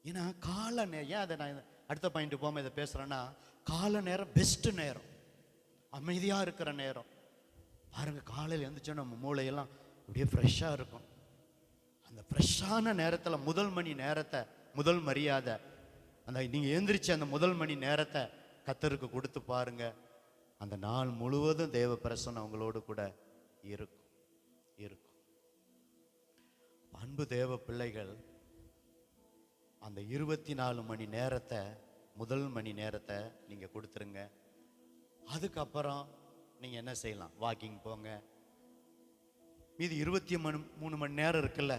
ஏன்னா கால நேரம், ஏன் அதை நான் அடுத்த பாயிண்ட் போகாமல் இதை பேசுகிறேன்னா, கால நேரம் பெஸ்ட்டு நேரம், அமைதியாக இருக்கிற நேரம். பாருங்க, காலையில் எழுந்திரிச்சோன்னா நம்ம மூளையெல்லாம் அப்படியே ஃப்ரெஷ்ஷாக இருக்கும். அந்த ஃப்ரெஷ்ஷான நேரத்தில் முதல் மணி நேரத்தை, முதல் மரியாதை, அந்த நீங்கள் எழுந்திரிச்ச அந்த முதல் மணி நேரத்தை கர்த்தருக்கு கொடுத்து பாருங்க. அந்த நாள் முழுவதும் தேவ பிரசன்னம் அவங்களோடு கூட இருக்கும் இருக்கும். அன்பு தேவ பிள்ளைகள், அந்த 24 மணி நேரத்தை, முதல் மணி நேரத்தை நீங்கள் கொடுத்துருங்க. அதுக்கப்புறம் நீங்கள் என்ன செய்யலாம், வாக்கிங் போங்க. மீதி 23 மணி நேரம் இருக்குல்ல,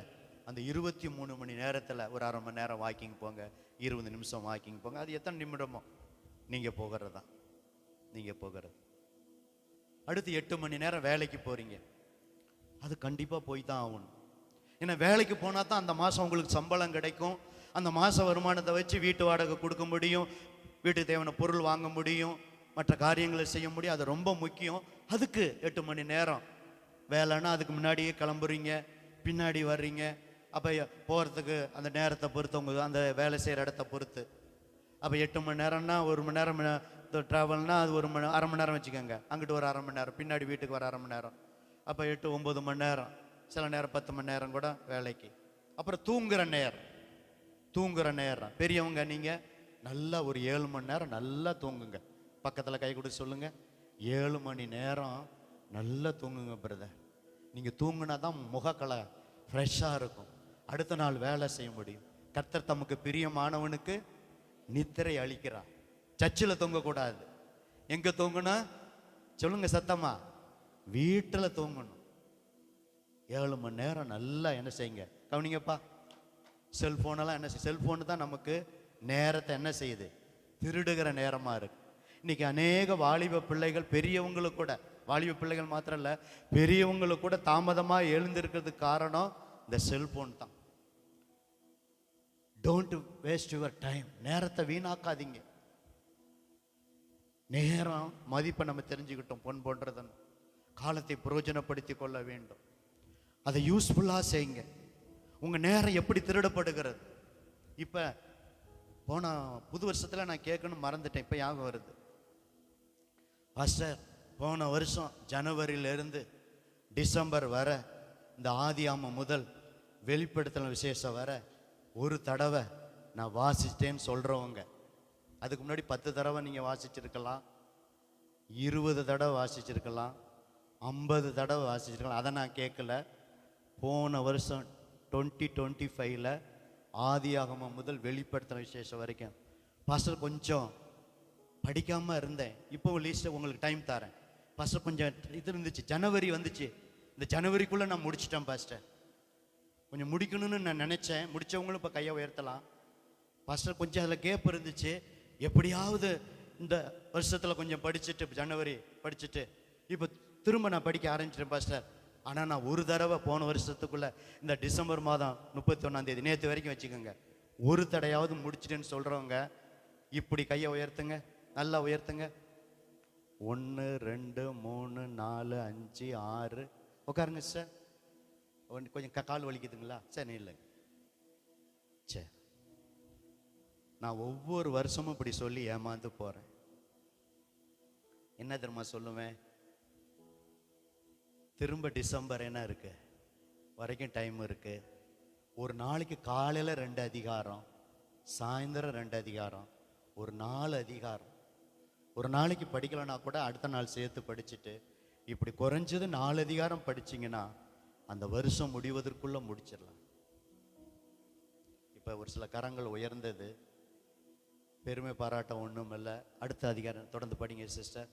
அந்த 23 மணி நேரத்தில் ஒரு அரை மணி நேரம் வாக்கிங் போங்க, 20 நிமிஷம் வாக்கிங் போங்க. அது எத்தனை நிமிடமோ நீங்கள் போகிறது தான், நீங்கள் போகிறது. அடுத்து 8 மணி நேரம் வேலைக்கு போகிறீங்க, அது கண்டிப்பாக போய் தான் ஆகணும். ஏன்னா வேலைக்கு போனால் தான் அந்த மாதம் உங்களுக்கு சம்பளம் கிடைக்கும். அந்த மாத வருமானத்தை வச்சு வீட்டு வாடகை கொடுக்க முடியும், வீட்டுக்கு தேவையான பொருள் வாங்க முடியும், மற்ற காரியங்களை செய்ய முடியும். அது ரொம்ப முக்கியம். அதுக்கு 8 மணி நேரம் வேலைன்னா அதுக்கு முன்னாடியே கிளம்புறீங்க, பின்னாடி வர்றீங்க. அப்போ போகிறதுக்கு அந்த நேரத்தை பொறுத்து, உங்கள் அந்த வேலை செய்கிற இடத்த பொறுத்து. அப்போ 8 மணி நேரம்னா 1 மணி நேரம் ட்ராவல்னா அது அரை மணி நேரம் வச்சுக்கோங்க. அங்கிட்டு ஒரு அரை மணி நேரம், பின்னாடி வீட்டுக்கு வர அரை மணி நேரம். அப்போ 8-9 மணி நேரம், சில நேரம் 10 மணி நேரம் கூட வேலைக்கு. அப்புறம் தூங்குகிற நேரம், தூங்குகிற நேரம் பெரியவங்க நீங்கள் நல்லா ஒரு 7 மணி நேரம் நல்லா தூங்குங்க. பக்கத்தில் கை கொடுத்து சொல்லுங்கள், 7 மணி நேரம் நல்லா தூங்குங்க பிரதர். நீங்கள் தூங்குனா தான் முகக்கலை ஃப்ரெஷ்ஷாக இருக்கும், அடுத்த நாள் வேலை செய்ய முடியும். கர்த்தர் தமக்கு பிரியமானவனுக்கு நித்திரை அளிக்கிறார். சர்ச்சில் தூங்கக்கூடாது. எங்கே தூங்கணும் சொல்லுங்க சத்தமா, வீட்டில் தூங்கணும். 7 மணி நேரம் நல்லா என்ன செய்யுங்க, கவனிங்கப்பா. செல்ஃபோனெல்லாம் என்ன செய்ய, செல்ஃபோனு தான் நமக்கு நேரத்தை என்ன செய்யுது, திருடுகிற நேரமாக இருக்கு. இன்னைக்கு அநேக வாலிப பிள்ளைகள், பெரியவங்களுக்கு கூட, வாலிப பிள்ளைகள் மாத்திரம் இல்லை, பெரியவங்களுக்கு கூட தாமதமாக எழுந்திருக்கிறதுக்கு காரணம் இந்த செல்ஃபோன் தான். Don't waste your time. நேரத்தை வீணாக்காதீங்க. நேரம் மதிப்பை நம்ம தெரிஞ்சுக்கிட்டோம், பொன் போன்றதன் காலத்தை பிரயோஜனப்படுத்தி கொள்ள வேண்டும். அதை யூஸ்ஃபுல்லாக செய்யுங்க. உங்கள் நேரம் எப்படி திருடப்படுகிறது. இப்போ போன புது வருஷத்தில் நான் கேட்கணும் மறந்துட்டேன், இப்போ ஞாபகம் வருது. பாஸ்டர், போன வருஷம் ஜனவரியிலேருந்து டிசம்பர் வர, இந்த ஆதியாமம் முதல் வெளிப்படுத்தல் விசேஷம் வர ஒரு தடவை நான் வாசித்தேன்னு சொல்கிறவங்க, அதுக்கு முன்னாடி 10 தடவை நீங்கள் வாசிச்சிருக்கலாம், 20 தடவை வாசிச்சிருக்கலாம், 50 தடவை வாசிச்சிருக்கலாம். அதை நான் கேட்கல. போன வருஷம் 2025 ஆதியாகமம் முதல் வெளிப்படுத்தின விசேஷம் வரைக்கும் பாஸ்டர் கொஞ்சம் படிக்காமல் இருந்தேன், இப்போ லீஸ்ட்டை உங்களுக்கு டைம் தரேன் பாஸ்டர். கொஞ்சம் இது இருந்துச்சு, ஜனவரி வந்துச்சு, இந்த ஜனவரிக்குள்ளே நான் முடிச்சிட்டேன் பாஸ்டர். கொஞ்சம் முடிக்கணும்னு நான் நினச்சேன், முடித்தவங்களும் இப்போ கையை உயர்த்தலாம். பாஸ்டர் கொஞ்சம் அதில் கேப் இருந்துச்சு, எப்படியாவது இந்த வருஷத்தில் கொஞ்சம் படிச்சுட்டு, ஜனவரி படிச்சுட்டு இப்போ திரும்ப நான் படிக்க ஆரம்பிச்சிட்டேன் பாஸ்டர். ஆனால் நான் ஒரு தடவை போன வருஷத்துக்குள்ளே இந்த டிசம்பர் மாதம் 31ஆம் தேதி நேற்று வரைக்கும் வச்சுக்கோங்க, ஒரு தடையாவது முடிச்சிட்டேன்னு சொல்கிறவங்க இப்படி கையை உயர்த்துங்க, நல்லா உயர்த்துங்க. 1 2 3 4 5 6. உட்காருங்க சார். கொஞ்சம் கால் வலிக்குதுங்களா? சரி, இல்லை சே, நான் ஒவ்வொரு வருஷமும் இப்படி சொல்லி ஏமாந்து போறேன். என்ன தெரியுமா சொல்லுவேன்? திரும்ப டிசம்பர் என்ன இருக்கு வரைக்கும் டைம் இருக்கு. ஒரு நாளைக்கு காலையில் 2 அதிகாரம், சாயந்தரம் 2 அதிகாரம், ஒரு 4 அதிகாரம். ஒரு நாளைக்கு படிக்கலைன்னா கூட அடுத்த நாள் சேர்த்து படிச்சுட்டு இப்படி குறைஞ்சது 4 அதிகாரம் படிச்சிங்கன்னா அந்த வருஷம் முடிவதற்குள்ள முடிச்சிடலாம். இப்போ ஒரு சில கரங்கள் உயர்ந்தது, பெருமை பாராட்ட ஒன்றும் இல்லை. அடுத்த அதிகாரம் தொடர்ந்து படிங்க சிஸ்டர்.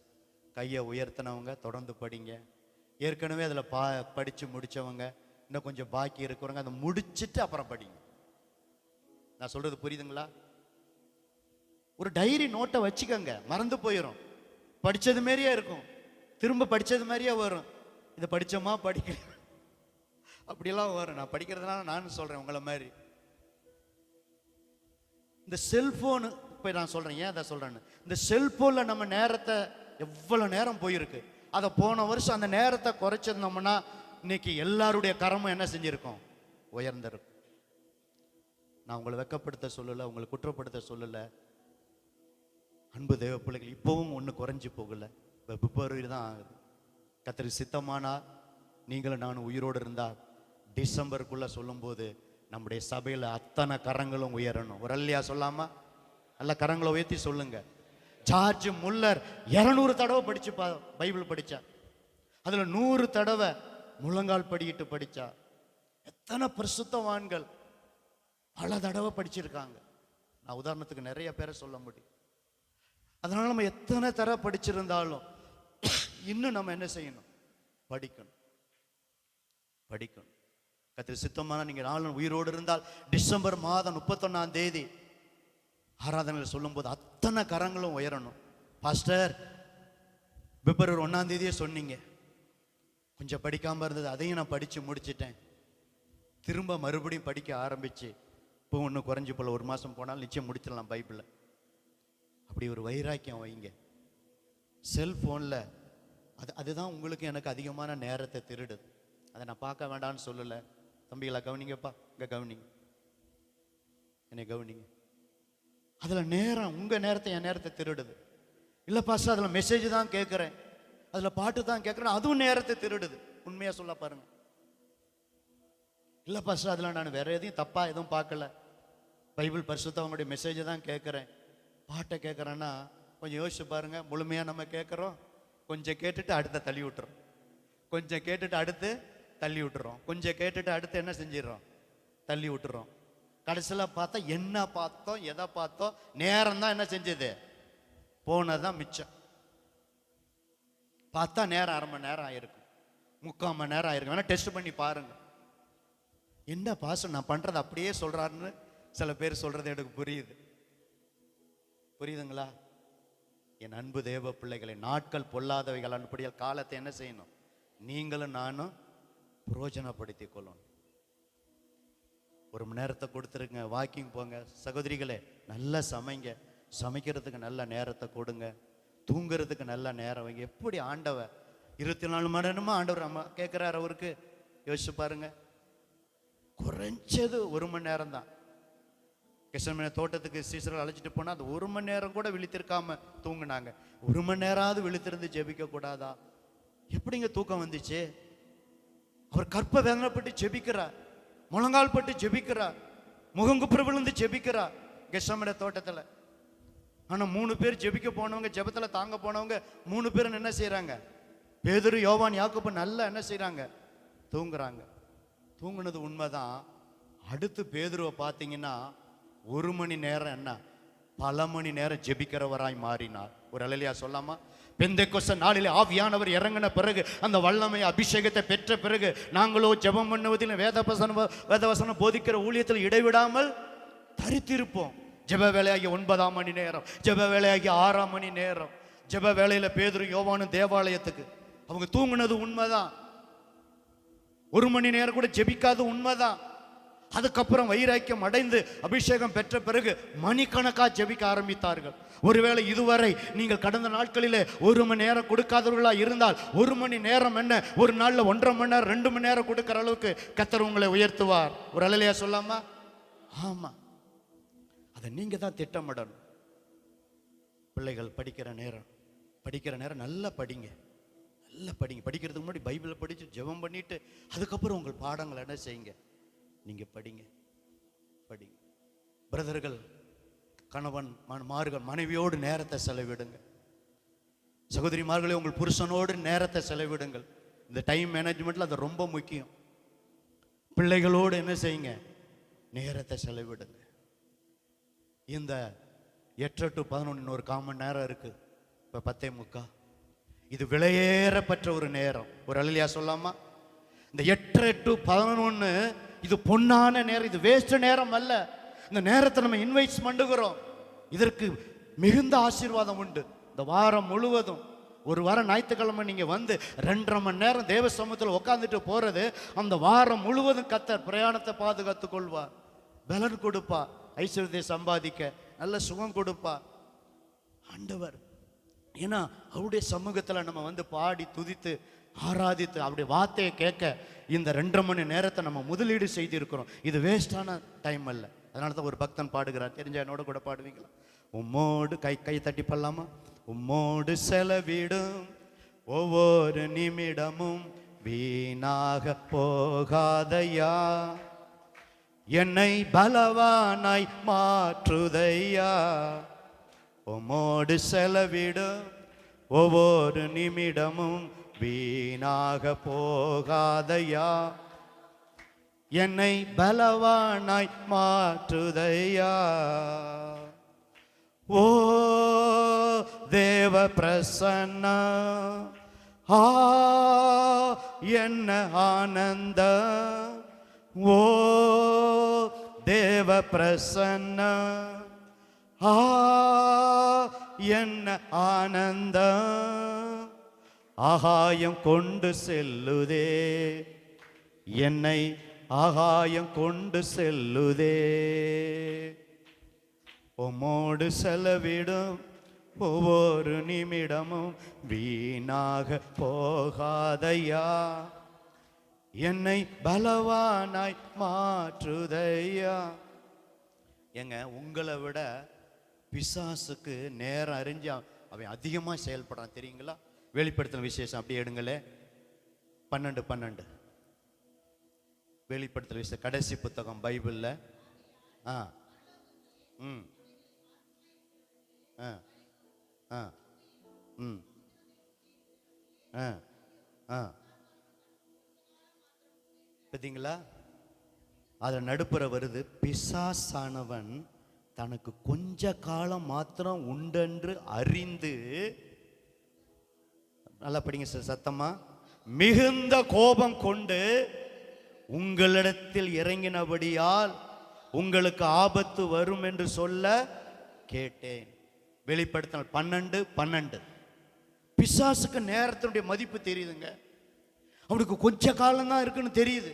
கையை உயர்த்தினவங்க தொடர்ந்து படிங்க. ஏற்கனவே அதில் படித்து முடித்தவங்க, இன்னும் கொஞ்சம் பாக்கி இருக்கிறவங்க அதை முடிச்சுட்டு அப்புறம் படிங்க. நான் சொல்கிறது புரியுதுங்களா? ஒரு டைரி நோட்டை வச்சுக்கோங்க, மறந்து போயிடும். படித்தது மாதிரியே இருக்கும், திரும்ப படித்தது மாதிரியே வரும். இதை படித்தோமா படிக்க அப்படிலாம் வரும். நான் படிக்கிறதுனால நானும் சொல்கிறேன் உங்களை மாதிரி. இந்த செல்ஃபோனு இப்போ நான் சொல்கிறேன், ஏன் அதை சொல்கிறேன்னு, இந்த செல்ஃபோனில் நம்ம நேரத்தை எவ்வளோ நேரம் போயிருக்கு. அதை போன வருஷம் அந்த நேரத்தை குறைச்சிருந்தோம்னா இன்னைக்கு எல்லாருடைய கரமும் என்ன செஞ்சுருக்கோம்? உயர்ந்திருக்கும். நான் உங்களை வெக்கப்படுத்த சொல்லலை, உங்களை குற்றப்படுத்த சொல்லலை. அன்பு தேவ பிள்ளைகள், இப்போவும் ஒன்று குறைஞ்சி போகலை, பிப்ரவரி தான் ஆகுது. கர்த்தருக்கு சித்தமானா நீங்களும் நானும் உயிரோடு இருந்தால் டிசம்பருக்குள்ளே சொல்லும்போது நம்முடைய சபையில் அத்தனை கரங்களும் உயரணும். ஒரு அல்லையா சொல்லாமா? நல்ல கரங்களை உயர்த்தி சொல்லுங்க. ஜார்ஜ் முல்லர் 200 தடவை படிச்சு பைபிள் படிச்சா, அதுல 100 தடவை முழங்கால் படிக்கிட்டு படிச்சா. எத்தனை பரிசுத்தவான்கள் பல தடவை படிச்சிருக்காங்க. நான் உதாரணத்துக்கு நிறைய பேரை சொல்ல முடியும். அதனால நம்ம எத்தனை தடவை படிச்சிருந்தாலும் இன்னும் நம்ம என்ன செய்யணும்? படிக்கணும், படிக்கணும். கர்த்தருக்கு சித்தமான நீங்க நாளும் உயிரோடு இருந்தால் டிசம்பர் மாதம் 31ஆம் தேதி ஆராதனையில் சொல்லும்போது அத்தனை கரங்களும் உயரணும். பாஸ்டர், பிப்ரவரி 1ஆம் தேதியே சொன்னீங்க, கொஞ்சம் படிக்காமல் இருந்தது, அதையும் நான் படித்து முடிச்சிட்டேன். திரும்ப மறுபடியும் படிக்க ஆரம்பிச்சு இப்போ ஒன்றும் குறைஞ்சி போல, 1 மாதம் போனாலும் நிச்சயம் முடிச்சிடலாம் பைபிளை. அப்படி ஒரு வைராக்கியம் வைங்க. செல்ஃபோனில் அதுதான் உங்களுக்கு எனக்கு அதிகமான நேரத்தை திருடுது. அதை நான் பார்க்க வேண்டாம்னு சொல்லலை. தம்பிகளா கவனிங்கப்பா, இங்கே கவனிங்க, என்னை கவனிங்க. அதில் நேரம், உங்கள் நேரத்தை என் நேரத்தை திருடுது. இல்லை பாஸ்டர், அதில் மெசேஜ் தான் கேட்குறேன், அதில் பாட்டு தான் கேட்குறேன், அதுவும் நேரத்தை திருடுது. உண்மையாக சொல்ல பாருங்க. இல்லை பாஸ்டர், அதில் நான் வேற எதையும் தப்பாக எதுவும் பார்க்கல, பைபிள் பரிசுத்தவங்களுடைய மெசேஜை தான் கேட்குறேன், பாட்டை கேட்குறேன்னா கொஞ்சம் யோசிச்சு பாருங்க. முழுமையாக நம்ம கேட்குறோம், கொஞ்சம் கேட்டுட்டு அடுத்த தள்ளி விட்டுறோம், கொஞ்சம் கேட்டுட்டு அடுத்து தள்ளி விட்டுறோம், கொஞ்சம் கேட்டுட்டு அடுத்து என்ன செஞ்சிடறோம்? தள்ளி விட்டுறோம். கடைசியில் பார்த்தா என்ன பார்த்தோம், எதை பார்த்தோம், நேரம் தான் என்ன செஞ்சது? போனதான் மிச்சம். பார்த்தா நேரம் 1/2 மணி நேரம் ஆயிருக்கும், 3/4 மணி நேரம் ஆயிருக்கும். வேணா டெஸ்ட் பண்ணி பாருங்க. என்ன பாஸ்டர் நான் பண்றது அப்படியே சொல்றாருன்னு சில பேர் சொல்றது எனக்கு புரியுது. புரியுதுங்களா? என் அன்பு தேவ பிள்ளைகளை, நாட்கள் பொல்லாதவைகள், அன்படியால் காலத்தை என்ன செய்யணும்? நீங்களும் நானும் பிரயோஜனப்படுத்திக் கொள்ளணும். 1 மணி நேரத்தை கொடுத்துருங்க, வாக்கிங் போங்க. சகோதரிகளே, நல்லா சமைங்க, சமைக்கிறதுக்கு நல்ல நேரத்தை கொடுங்க, தூங்குறதுக்கு நல்ல நேரம் வைங்க. எப்படி ஆண்டவர் 24 மணி நேரமா ஆண்டவர் நம்ம கேட்குறாரு அவருக்கு? யோசிச்சு பாருங்க. குறைஞ்சது 1 மணி நேரம் தான். கிருஷ்ணமணி தோட்டத்துக்கு சீசர்கள் அழைச்சிட்டு போனால் அது 1 மணி நேரம் கூட விழித்திருக்காம தூங்குனாங்க. 1 மணி நேரமாவது விழித்திருந்து ஜெபிக்க கூடாதா? எப்படிங்க தூக்கம் வந்துச்சு? அவர் கற்ப வேதனைப்பட்டு ஜெபிக்கிறார், முழங்கால் பட்டு ஜெபிக்கிறார், முகங்குப்புற விழுந்து ஜெபிக்கிறார் கெஷமன தோட்டத்தில். ஆனால் 3 பேர் ஜெபிக்க போனவங்க, ஜெபத்தில் தாங்க போனவங்க 3 பேரும் என்ன செய்கிறாங்க? பேதுரு, யோவான், யாக்கோபு நல்லா என்ன செய்கிறாங்க? தூங்குறாங்க. தூங்குனது உண்மைதான். அடுத்து பேதுருவை பார்த்தீங்கன்னா 1 மணி நேரம் என்ன பல மணி நேரம் ஜெபிக்கிறவராய் மாறினார். ஒரு அல்லேலூயா சொல்லாமா? பெந்தெக்கோஸ்தே நாளிலே ஆவியானவர் இறங்கின பிறகு, அந்த வல்லமை அபிஷேகத்தை பெற்ற பிறகு, நாங்களோ ஜெபம் பண்ணுவதில் வேதவசனம் போதிக்கிற ஊழியத்தில் இடைவிடாமல் தரித்திருப்போம். ஜெப வேலையாகி 9ஆம் மணி நேரம், ஜெப வேலையாகி 6ஆம் மணி நேரம், ஜெப வேலையில் பேதுரு யோவானும் தேவாலயத்துக்கு. அவங்க தூங்குனது உண்மைதான். 1 மணி நேரம் கூட ஜெபிக்காது உண்மைதான். அதுக்கப்புறம் வைராக்கியம் அடைந்து அபிஷேகம் பெற்ற பிறகு மணிக்கணக்கா ஜெபிக்க ஆரம்பித்தார்கள். ஒருவேளை இதுவரை நீங்கள் கடந்த நாட்களிலே 1 மணி நேரம் கொடுக்காதவர்களா இருந்தால் 1 மணி நேரம் என்ன, ஒரு நாள்ல 1.5 மணி நேரம் 2 மணி நேரம் கொடுக்கிற அளவுக்கு கர்த்தர் உங்களை உயர்த்துவார். ஒரு அல்லேலூயா சொல்லாமா? ஆமா. அதை நீங்கள் தான் திட்டமிடணும். பிள்ளைகள் படிக்கிற நேரம் நல்லா படிங்க, நல்லா படிங்க. படிக்கிறதுக்கு முன்னாடி பைபிளை படித்து ஜெபம் பண்ணிட்டு அதுக்கப்புறம் உங்கள் பாடங்களை என்ன செய்யுங்க, நீங்கள் படிங்க. பிரதர்கள், கணவன் மார்கள் மனைவியோடு நேரத்தை செலவிடுங்க. சகோதரிமார்களே, உங்கள் புருஷனோடு நேரத்தை செலவிடுங்கள். இந்த டைம் மேனேஜ்மெண்ட்ல அது ரொம்ப முக்கியம். பிள்ளைகளோடு என்ன செய்யுங்க, நேரத்தை செலவிடுங்க. இந்த 8 to 11 ஒரு காமன் நேரம் இருக்கு. இப்போ 10:45. இது விலையேறப்பட்ட ஒரு நேரம். ஒரு அல்லேலூயா சொல்லாமா? இந்த 8 to 11 இது பொன்னான நேரம். இது வேஸ்ட் நேரம் அல்ல. இந்த நேரத்தை நம்ம இன்வைட்ஸ் பண்ணுகிறோம். இதற்கு மிகுந்த ஆசீர்வாதம் உண்டு. இந்த வாரம் முழுவதும் ஒரு வாரம் ஞாயிற்றுக்கிழமை நீங்க வந்து 2.5 மணி நேரம் தேவ சமூகத்தில் உட்காந்துட்டு போறது, அந்த வாரம் முழுவதும் கர்த்தர் பிரயாணத்தை பாதுகாத்து கொள்வார், பலன் கொடுப்பா, ஐஸ்வர்யத்தை சம்பாதிக்க நல்ல சுகம் கொடுப்பா ஆண்டவர். ஏன்னா அவருடைய சமூகத்தில் நம்ம வந்து பாடி துதித்து ஆராதித்து அவருடைய வார்த்தையை கேட்க இந்த 2.5 மணி நேரத்தை நம்ம முதலீடு செய்திருக்கிறோம். இது வேஸ்டான டைம் அல்ல. அதனால தான் ஒரு பக்தன் பாடுகிறார். தெரிஞ்ச என்னோட கூட பாடுவீங்களா? உம்மோடு கை தட்டி பண்ணலாமா? உம்மோடு செலவிடும் ஒவ்வொரு நிமிடமும் வீணாக போகாதையா, என்னை பலவானாய் மாற்றுதையா. உம்மோடு செலவிடும் ஒவ்வொரு நிமிடமும் வீணாக போகாதையா, என்னை பலவானாய் மாற்றுதையா. ஓ தேவ பிரசன்ன என்ன ஆனந்த, ஓ தேவ பிரசன்ன என்ன ஆனந்த, ஆகாயம் கொண்டு செல்லுதே என்னை, ஆகாயம் கொண்டு செல்லுதே. உம்மோடு செலவிடும் ஒவ்வொரு நிமிடமும் வீணாக போகாதையா, என்னை பலவானாய் மாற்றுதையா. ஏங்க, உங்களை விட பிசாசுக்கு நேரம் அறிஞ்சு அவன் அதிகமாக செயல்படுறான் தெரியுங்களா? வெளிப்படுத்தல் விசேஷம் அப்படியே எடுங்களே. 12 வெளிப்படுத்தல் விசேஷம் கடைசி புத்தகம் பைபிளில். பார்த்தீங்களா? அதில் நடுப்புற வருது, பிசாசானவன் தனக்கு கொஞ்ச காலம் மாத்திரம் உண்டென்று அறிந்து, நல்லா படிங்க சார் சத்தமா, மிகுந்த கோபம் கொண்டு உங்களிடத்தில் இறங்கினபடியால் உங்களுக்கு ஆபத்து வரும் என்று சொல்ல கேட்டேன். வெளிப்படுத்தினால் 12:12. பிசாசுக்கு நேரத்தினுடைய மதிப்பு தெரியுதுங்க. அவனுக்கு கொஞ்ச காலம் தான் இருக்குன்னு தெரியுது.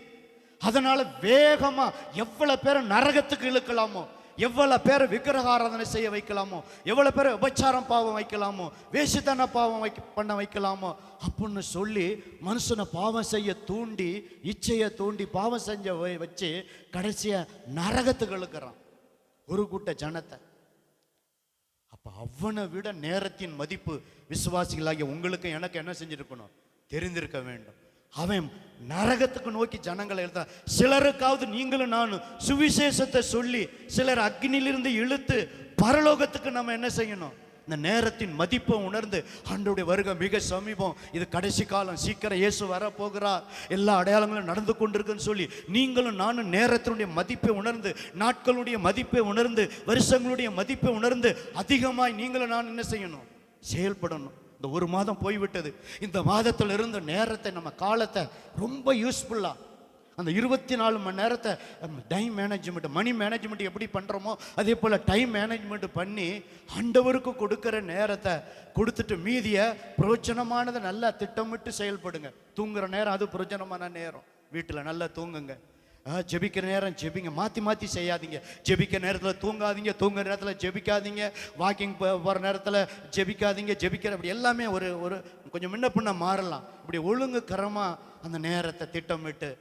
அதனால வேகமா எவ்வளவு பேரை நரகத்துக்கு இழுக்கலாமோ, எவ்வளவு பேரை விக்கிரகாராதனை செய்ய வைக்கலாமோ, எவ்வளவு பேரை உபச்சாரம் பாவம் வைக்கலாமோ, வேசித்தன பாவம் பண்ண வைக்கலாமோ அப்படின்னு சொல்லி மனுஷனை பாவம் செய்ய தூண்டி, இச்சையை தூண்டி பாவம் செஞ்ச வச்சு கடைசியா நரகத்துக்கு இழுக்கிறான் ஒரு கூட்ட ஜனத்தை. அப்ப அவனை விட நேரத்தின் மதிப்பு விசுவாசிகளாகிய உங்களுக்கு எனக்கு என்ன செஞ்சிருக்கணும், தெரிந்திருக்க வேண்டும். அவன் நரகத்துக்கு நோக்கி ஜனங்களை எழுத, சிலருக்காவது நீங்களும் நானும் சுவிசேஷத்தை சொல்லி சிலர் அக்னியிலிருந்து இழுத்து பரலோகத்துக்கு நம்ம என்ன செய்யணும், இந்த நேரத்தின் மதிப்பை உணர்ந்து ஆண்டவருடைய வருகை மிக சமீபம், இது கடைசி காலம், சீக்கிரம் இயேசு வர போகிறார், எல்லா அடையாளங்களும் நடந்து கொண்டிருக்குன்னு சொல்லி நீங்களும் நானும் நேரத்தினுடைய மதிப்பை உணர்ந்து, நாட்களுடைய மதிப்பை உணர்ந்து, வருஷங்களுடைய மதிப்பை உணர்ந்து அதிகமாய் நீங்களும் நான் என்ன செய்யணும், செயல்படணும். இந்த ஒரு மாதம் போய்விட்டது. இந்த மாதத்தில் இருந்த நேரத்தை, நம்ம காலத்தை ரொம்ப யூஸ்ஃபுல்லா, அந்த 24 மணி நேரத்தை டைம் மேனேஜ்மெண்ட், மணி மேனேஜ்மெண்ட் எப்படி பண்ணுறோமோ அதே போல் டைம் மேனேஜ்மெண்ட் பண்ணி ஆண்டவருக்கு கொடுக்குற நேரத்தை கொடுத்துட்டு மீதியை பிரயோஜனமானதை நல்லா திட்டமிட்டு செயல்படுங்க. தூங்குற நேரம் அது பிரயோஜனமான நேரம், வீட்டில் நல்லா தூங்குங்க. ஜெபிக்கிற நேரம் ஜெபிங்க, மாற்றி செய்யாதீங்க. ஜெபிக்கிற நேரத்தில் தூங்காதீங்க, தூங்குற நேரத்தில் ஜெபிக்காதீங்க, வாக்கிங் போகிற நேரத்தில் ஜெபிக்காதீங்க. ஜெபிக்கிற அப்படி எல்லாமே ஒரு கொஞ்சம் முன்ன பின்ன மாறலாம். இப்படி ஒழுங்குக்கரமாக அந்த நேரத்தை திட்டமிட்டு,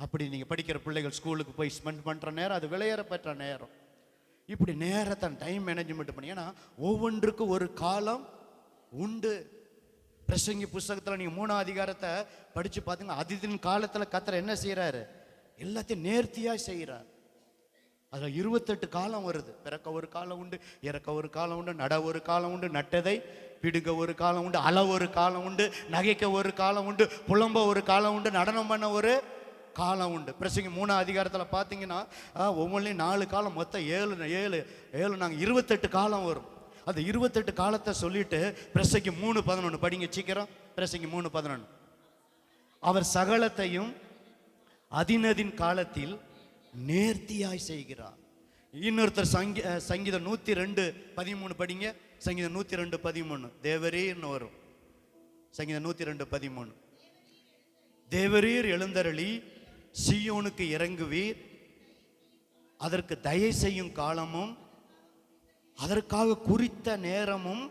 அப்படி நீங்கள் படிக்கிற பிள்ளைகள் ஸ்கூலுக்கு போய் ஸ்பெண்ட் பண்ணுற நேரம் அது விலையேறப்பெற்ற நேரம். இப்படி நேரத்தை டைம் மேனேஜ்மெண்ட் பண்ணி, ஏன்னா ஒவ்வொன்றுக்கும் ஒரு காலம் உண்டு. பிரசங்கி புஸ்தகத்தில் நீங்கள் 3ஆம் அதிகாரத்தை படித்து பார்த்தீங்கன்னா, அதிதின் காலத்தில் கர்த்தர் என்ன செய்கிறாரு? எல்லாத்தையும் நேர்த்தியாக செய்கிறார். அதில் 28 காலம் வருது. பிறக்க ஒரு காலம் உண்டு, இறக்க ஒரு காலம் உண்டு, நட ஒரு காலம் உண்டு, நட்டதை பிடுங்க ஒரு காலம் உண்டு, அள ஒரு காலம் உண்டு, நகைக்க ஒரு காலம் உண்டு, புலம்ப ஒரு காலம் உண்டு, நடனம் பண்ண ஒரு காலம் உண்டு. பிரசங்கி 3ஆம் அதிகாரத்தில் பார்த்தீங்கன்னா ஒவ்வொன்றையும் 4 காலம், மொத்தம் 7 நாங்கள் 28 காலம் வரும். அந்த 28 காலத்தை சொல்லிட்டு பிரசங்கி 3:11 படிங்க சீக்கிரம். பிரசங்கி 3:11. அவர் சகலத்தையும் அதினதின் காலத்தில் நேர்த்தியாய் செய்கிறார். இன்னொருத்தர் சங்கீதம் 102:13 படிங்க. சங்கீதம் 102:13 தேவரீர்னு வரும். சங்கீதம் 102:13 தேவரீர் எழுந்தருளி சீயோனுக்கு இறங்குவீர், அதற்கு தயை செய்யும் காலமும் அதற்காக குறித்த நேரமும்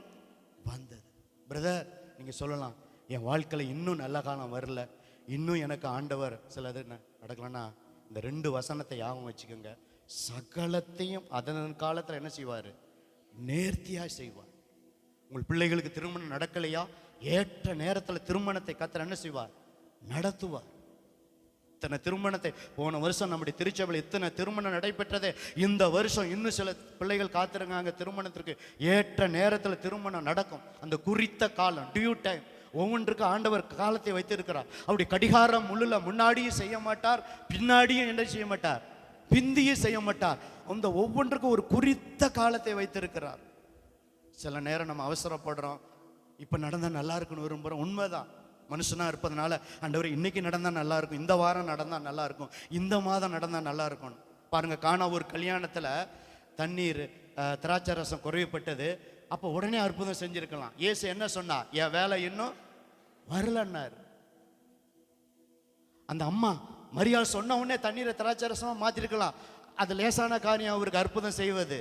வந்தது. பிரதர், நீங்கள் சொல்லலாம், என் வாழ்க்கையில் இன்னும் நல்ல காலம் வரல, இன்னும் எனக்கு ஆண்டவர் சிலது நடக்கலன்னா இந்த 2 வசனத்தை ஞாபகம் வச்சுக்கோங்க. சகலத்தையும் அதன் காலத்தில் என்ன செய்வார்? நேர்த்தியாக செய்வார். உங்கள் பிள்ளைகளுக்கு திருமணம் நடக்கலையா, ஏற்ற நேரத்தில் திருமணத்தை கர்த்தர் என்ன செய்வார்? நடத்துவார். இத்தனை திருமணத்தை போன வருஷம் நம்முடைய திருச்சபையில் இத்தனை திருமணம் நடைபெற்றதே. இந்த வருஷம் இன்னும் சில பிள்ளைகள் காத்திருக்காங்க திருமணத்திற்கு. ஏற்ற நேரத்தில் திருமணம் நடக்கும். அந்த குறித்த காலம், டியூ டைம். ஒவ்வொன்றுக்கு ஆண்டவர் காலத்தை வைத்திருக்கிறார். அப்படி கடிகாரம் முள்ளுல முன்னாடியும் செய்ய மாட்டார், பின்னாடியும் என்ன செய்ய மாட்டார், பிந்தியும் செய்ய மாட்டார். அந்த ஒவ்வொன்றுக்கும் ஒரு குறித்த காலத்தை வைத்திருக்கிறார். சில நேரம் நம்ம அவசரப்படுறோம், இப்போ நடந்தால் நல்லா இருக்குன்னு விரும்புகிறோம். உண்மைதான், மனுஷனாக இருப்பதனால ஆண்டவர் இன்னைக்கு நடந்தால் நல்லா இருக்கும், இந்த வாரம் நடந்தால் நல்லா இருக்கும், இந்த மாதம் நடந்தால் நல்லா இருக்கும். பாருங்க, காணா ஒரு கல்யாணத்தில் தண்ணீர் திராட்சை ரசம் குறைவுப்பட்டது. அப்போ உடனே அற்புதம் செஞ்சிருக்கலாம். இயேசு என்ன சொன்னா? என் வேலை இன்னும் வரலன்னாரு. அந்த அம்மா மரியாள் சொன்ன உடனே தண்ணீரை திராட்சை ரசமா மாத்திருக்கலாம். அது லேசான காரியம் அவருக்கு அற்புதம் செய்வது.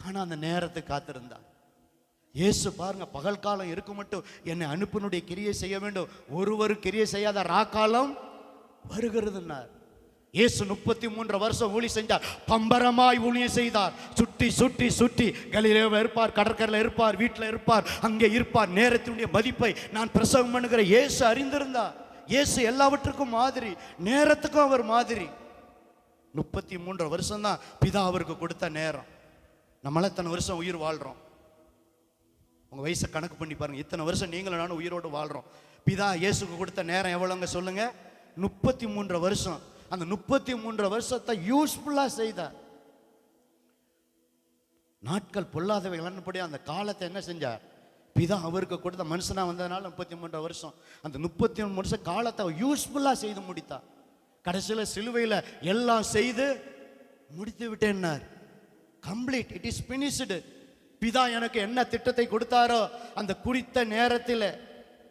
ஆனா அந்த நேரத்துக்கு காத்திருந்தா. இயேசு பாருங்க, பகல் காலம் இருக்க மட்டும் என்னை அனுப்பினுடைய கிரியை செய்ய வேண்டும், ஒருவர் கிரியை செய்யாத ராக்காலம் வருகிறதுன்னார். இயேசு 33 வருஷம் ஊழி செஞ்சார். பம்பரமாய் ஊழியம் செய்தார். சுற்றி சுற்றி சுற்றி கலிலேயாவில் இருப்பார், கடற்கரையில் இருப்பார், வீட்டில் இருப்பார், அங்கே இருப்பார். நேரத்தினுடைய மதிப்பை நான் பிரசவம் பண்ணுகிற இயேசு அறிந்திருந்தார். இயேசு எல்லாவற்றுக்கும் மாதிரி, நேரத்துக்கும் அவர் மாதிரி. 33 வருஷம் தான் பிதா அவருக்கு கொடுத்த நேரம். நம்மளாம் இத்தனை வருஷம் உயிர் வாழ்றோம். உங்க வயசை கணக்கு பண்ணி பாருங்க, இத்தனை வருஷம் நீங்களும் நானும் உயிரோடு வாழ்றோம். பிதா இயேசுக்கு கொடுத்த நேரம் எவ்வளோங்க சொல்லுங்க? 33 வருஷம். அந்த 33 வருஷத்தை யூஸ்ஃபுல்லா செய்தார். நாட்கள் பொல்லாதவைகள் அந்த காலத்தை என்ன செஞ்சார்? பிதா அவருக்கு கொடுத்த மனுஷனா வந்ததுனால 33 வருஷம். அந்த 33 வருஷம் காலத்தை யூஸ்ஃபுல்லா செய்து முடித்தார். கடைசியில் சிலுவையில் எல்லாம் செய்து முடித்து விட்டேன்னார். Complete, it is finished. பிதா எனக்கு என்ன திட்டத்தை கொடுத்தாரோ அந்த குறித்த நேரத்தில்,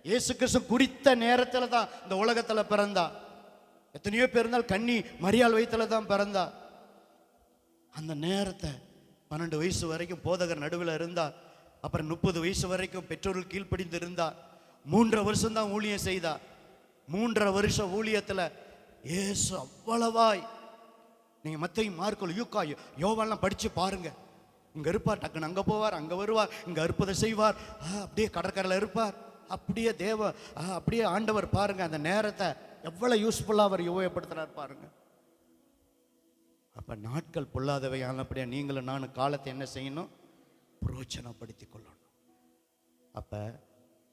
இயேசு கிறிஸ்து குறித்த நேரத்தில் தான் இந்த உலகத்தில் பிறந்தா. எத்தனையோ பேர் இருந்தால் கன்னி மரியாள் வயிற்றுல தான் பிறந்தா. அந்த நேரத்தை 12 வயசு வரைக்கும் போதகர் நடுவில் இருந்தார். அப்புறம் 30 வயசு வரைக்கும் பெற்றோர்கள் கீழ்ப்படிந்து இருந்தார். 3 வருஷம் தான் ஊழியம் செய்தார். 3 வருஷம் ஊழியத்தில் இயேசு அவ்வளவாய், நீங்க மத்தேயு, மார்க்கு, லூக்கா, யோவான்லாம் படிச்சு பாருங்க. இங்க இருப்பார், டக்குன்னு அங்க போவார், அங்க வருவார், இங்க அற்புதம் செய்வார், அப்படியே கடற்கரையில் இருப்பார். அப்படியே அப்படியே ஆண்டவர் பாருங்க அந்த நேரத்தை எவ்வளவு யூஸ்ஃபுல்லா அவர் உபயோகப்படுத்துறார் பாருங்க. அப்ப நாட்கள் பொல்லாதவை ஆனபடியா நீங்களும் நானும் காலத்தை என்ன செய்யணும்? பிரயோஜனப்படுத்தி கொள்ளணும். அப்ப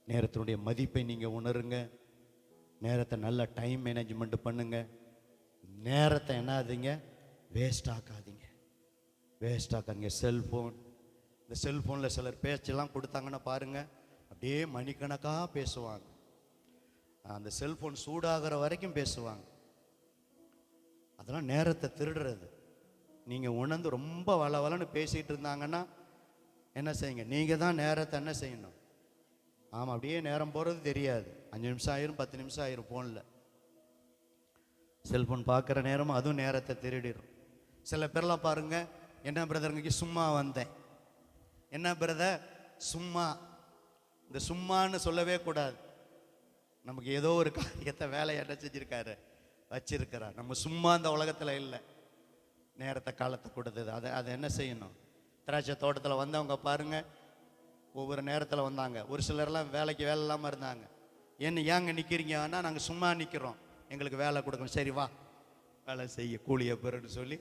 நேரத்தினுடைய மதிப்பை நீங்க உணருங்க. நேரத்தை நல்ல டைம் மேனேஜ்மெண்ட் பண்ணுங்க. நேரத்தை என்னாதீங்க, வேஸ்ட் ஆக்காதீங்க. வேஸ்ட் ஆக்காதீங்க. செல்போன், இந்த செல்போனில் சிலர் பேச்செல்லாம் கொடுத்தாங்கன்னா பாருங்க, அப்படியே மணிக்கணக்காக பேசுவாங்க. அந்த செல்போன் சூடாகிற வரைக்கும் பேசுவாங்க. அதெல்லாம் நேரத்தை திருடுறது. நீங்கள் உணர்ந்து ரொம்ப வளவலன்னு பேசிகிட்டு இருந்தாங்கன்னா என்ன செய்யுங்க? நீங்கள் தான் நேரத்தை என்ன செய்யணும்? ஆமாம், அப்படியே நேரம் போகிறது தெரியாது. 5 நிமிஷம் ஆயிரும், 10 நிமிஷம் ஆயிரும். ஃபோனில் செல்ஃபோன் பார்க்குற நேரமும் அதுவும் நேரத்தை திருடிடும். சில பேர்லாம் பாருங்க, என்ன பிரதருங்க சும்மா வந்தேன். என்ன பிரதர் சும்மா? இந்த சும்மான்னு சொல்லவே கூடாது. நமக்கு ஏதோ ஒரு காரியத்தை வேலையை என்ன செஞ்சிருக்காரு, வச்சிருக்கிறார். நம்ம சும்மா இந்த உலகத்தில் இல்லை. நேரத்தை காலத்தை கொடுத்தது. அதை என்ன செய்யணும்? திராட்சை தோட்டத்தில் வந்தவங்க பாருங்க, ஒவ்வொரு நேரத்தில் வந்தாங்க. ஒரு சிலர்லாம் வேலைக்கு வேலை இல்லாமல் இருந்தாங்க. ஏங்க நிற்கிறீங்கன்னா, நாங்கள் சும்மா நிற்கிறோம், எங்களுக்கு வேலை கொடுக்கணும். சரி வா வேலை செய்ய, கூலியை பெறுன்னு சொல்லி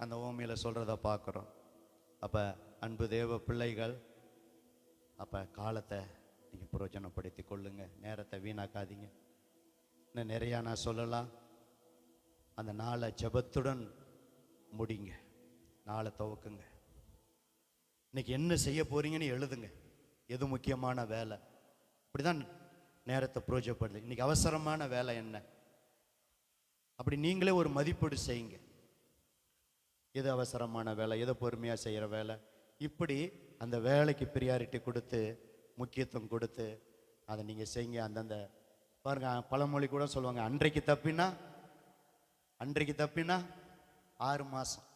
அந்த ஓமையில் சொல்கிறத பார்க்குறோம். அப்போ அன்பு தேவ பிள்ளைகள், அப்போ காலத்தை நீங்கள் பிரயோஜனப்படுத்தி கொள்ளுங்க, நேரத்தை வீணாக்காதீங்க. இன்னும் நிறையா நான் சொல்லலாம். அந்த நாளை ஜெபத்துடன் முடிங்க, நாளை துவக்குங்க. இன்னைக்கு என்ன செய்ய போறீங்கன்னு எழுதுங்க. எது முக்கியமான வேலை, இப்படிதான் நேரத்தை பிரயோஜனப்படுது. இன்னைக்கு அவசரமான வேலை என்ன, அப்படி நீங்களே ஒரு மதிப்பீடு செய்யுங்க. எது அவசரமான வேலை, எது பொறுமையாக செய்கிற வேலை, இப்படி அந்த வேலைக்கு ப்ரியாரிட்டி கொடுத்து முக்கியத்துவம் கொடுத்து அதை நீங்கள் செய்யுங்க. அந்தந்த பாருங்க, பழமொழி கூட சொல்லுவாங்க, அன்றைக்கு தப்பினா 6 மாதம்.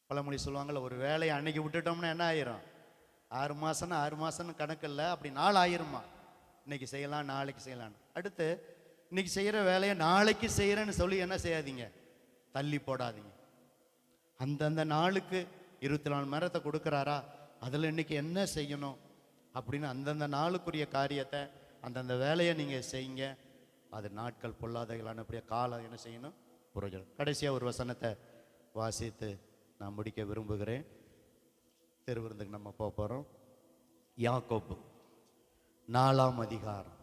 பழமொழி சொல்லுவாங்கள்ல, ஒரு வேலையை அன்னைக்கு விட்டுட்டோம்னா என்ன ஆயிரும்? 6 மாதம்னு 6 மாதம்னு கணக்கு இல்லை, அப்படி நாள் ஆயிருமா. இன்னைக்கு செய்யலாம், நாளைக்கு செய்யலாம். அடுத்து இன்னைக்கு செய்கிற வேலையை நாளைக்கு செய்கிறேன்னு சொல்லி என்ன செய்யாதீங்க, தள்ளி போடாதீங்க. அந்தந்த நாளுக்கு 24 மணி நேரத்தை கொடுக்குறாரா, அதில் இன்னைக்கு என்ன செய்யணும் அப்படின்னு அந்தந்த நாளுக்குரிய காரியத்தை, அந்தந்த வேலையை நீங்கள் செய்யுங்க. அது நாட்கள் பொல்லாதவர்களானபடிய காலம் என்ன செய்யணும், புரோஜனம். கடைசியாக ஒரு வசனத்தை வாசித்து நான் முடிக்க விரும்புகிறேன். திருவிருந்துக்கு நம்ம போக போகிறோம். யாக்கோபு 4ஆம் அதிகாரம்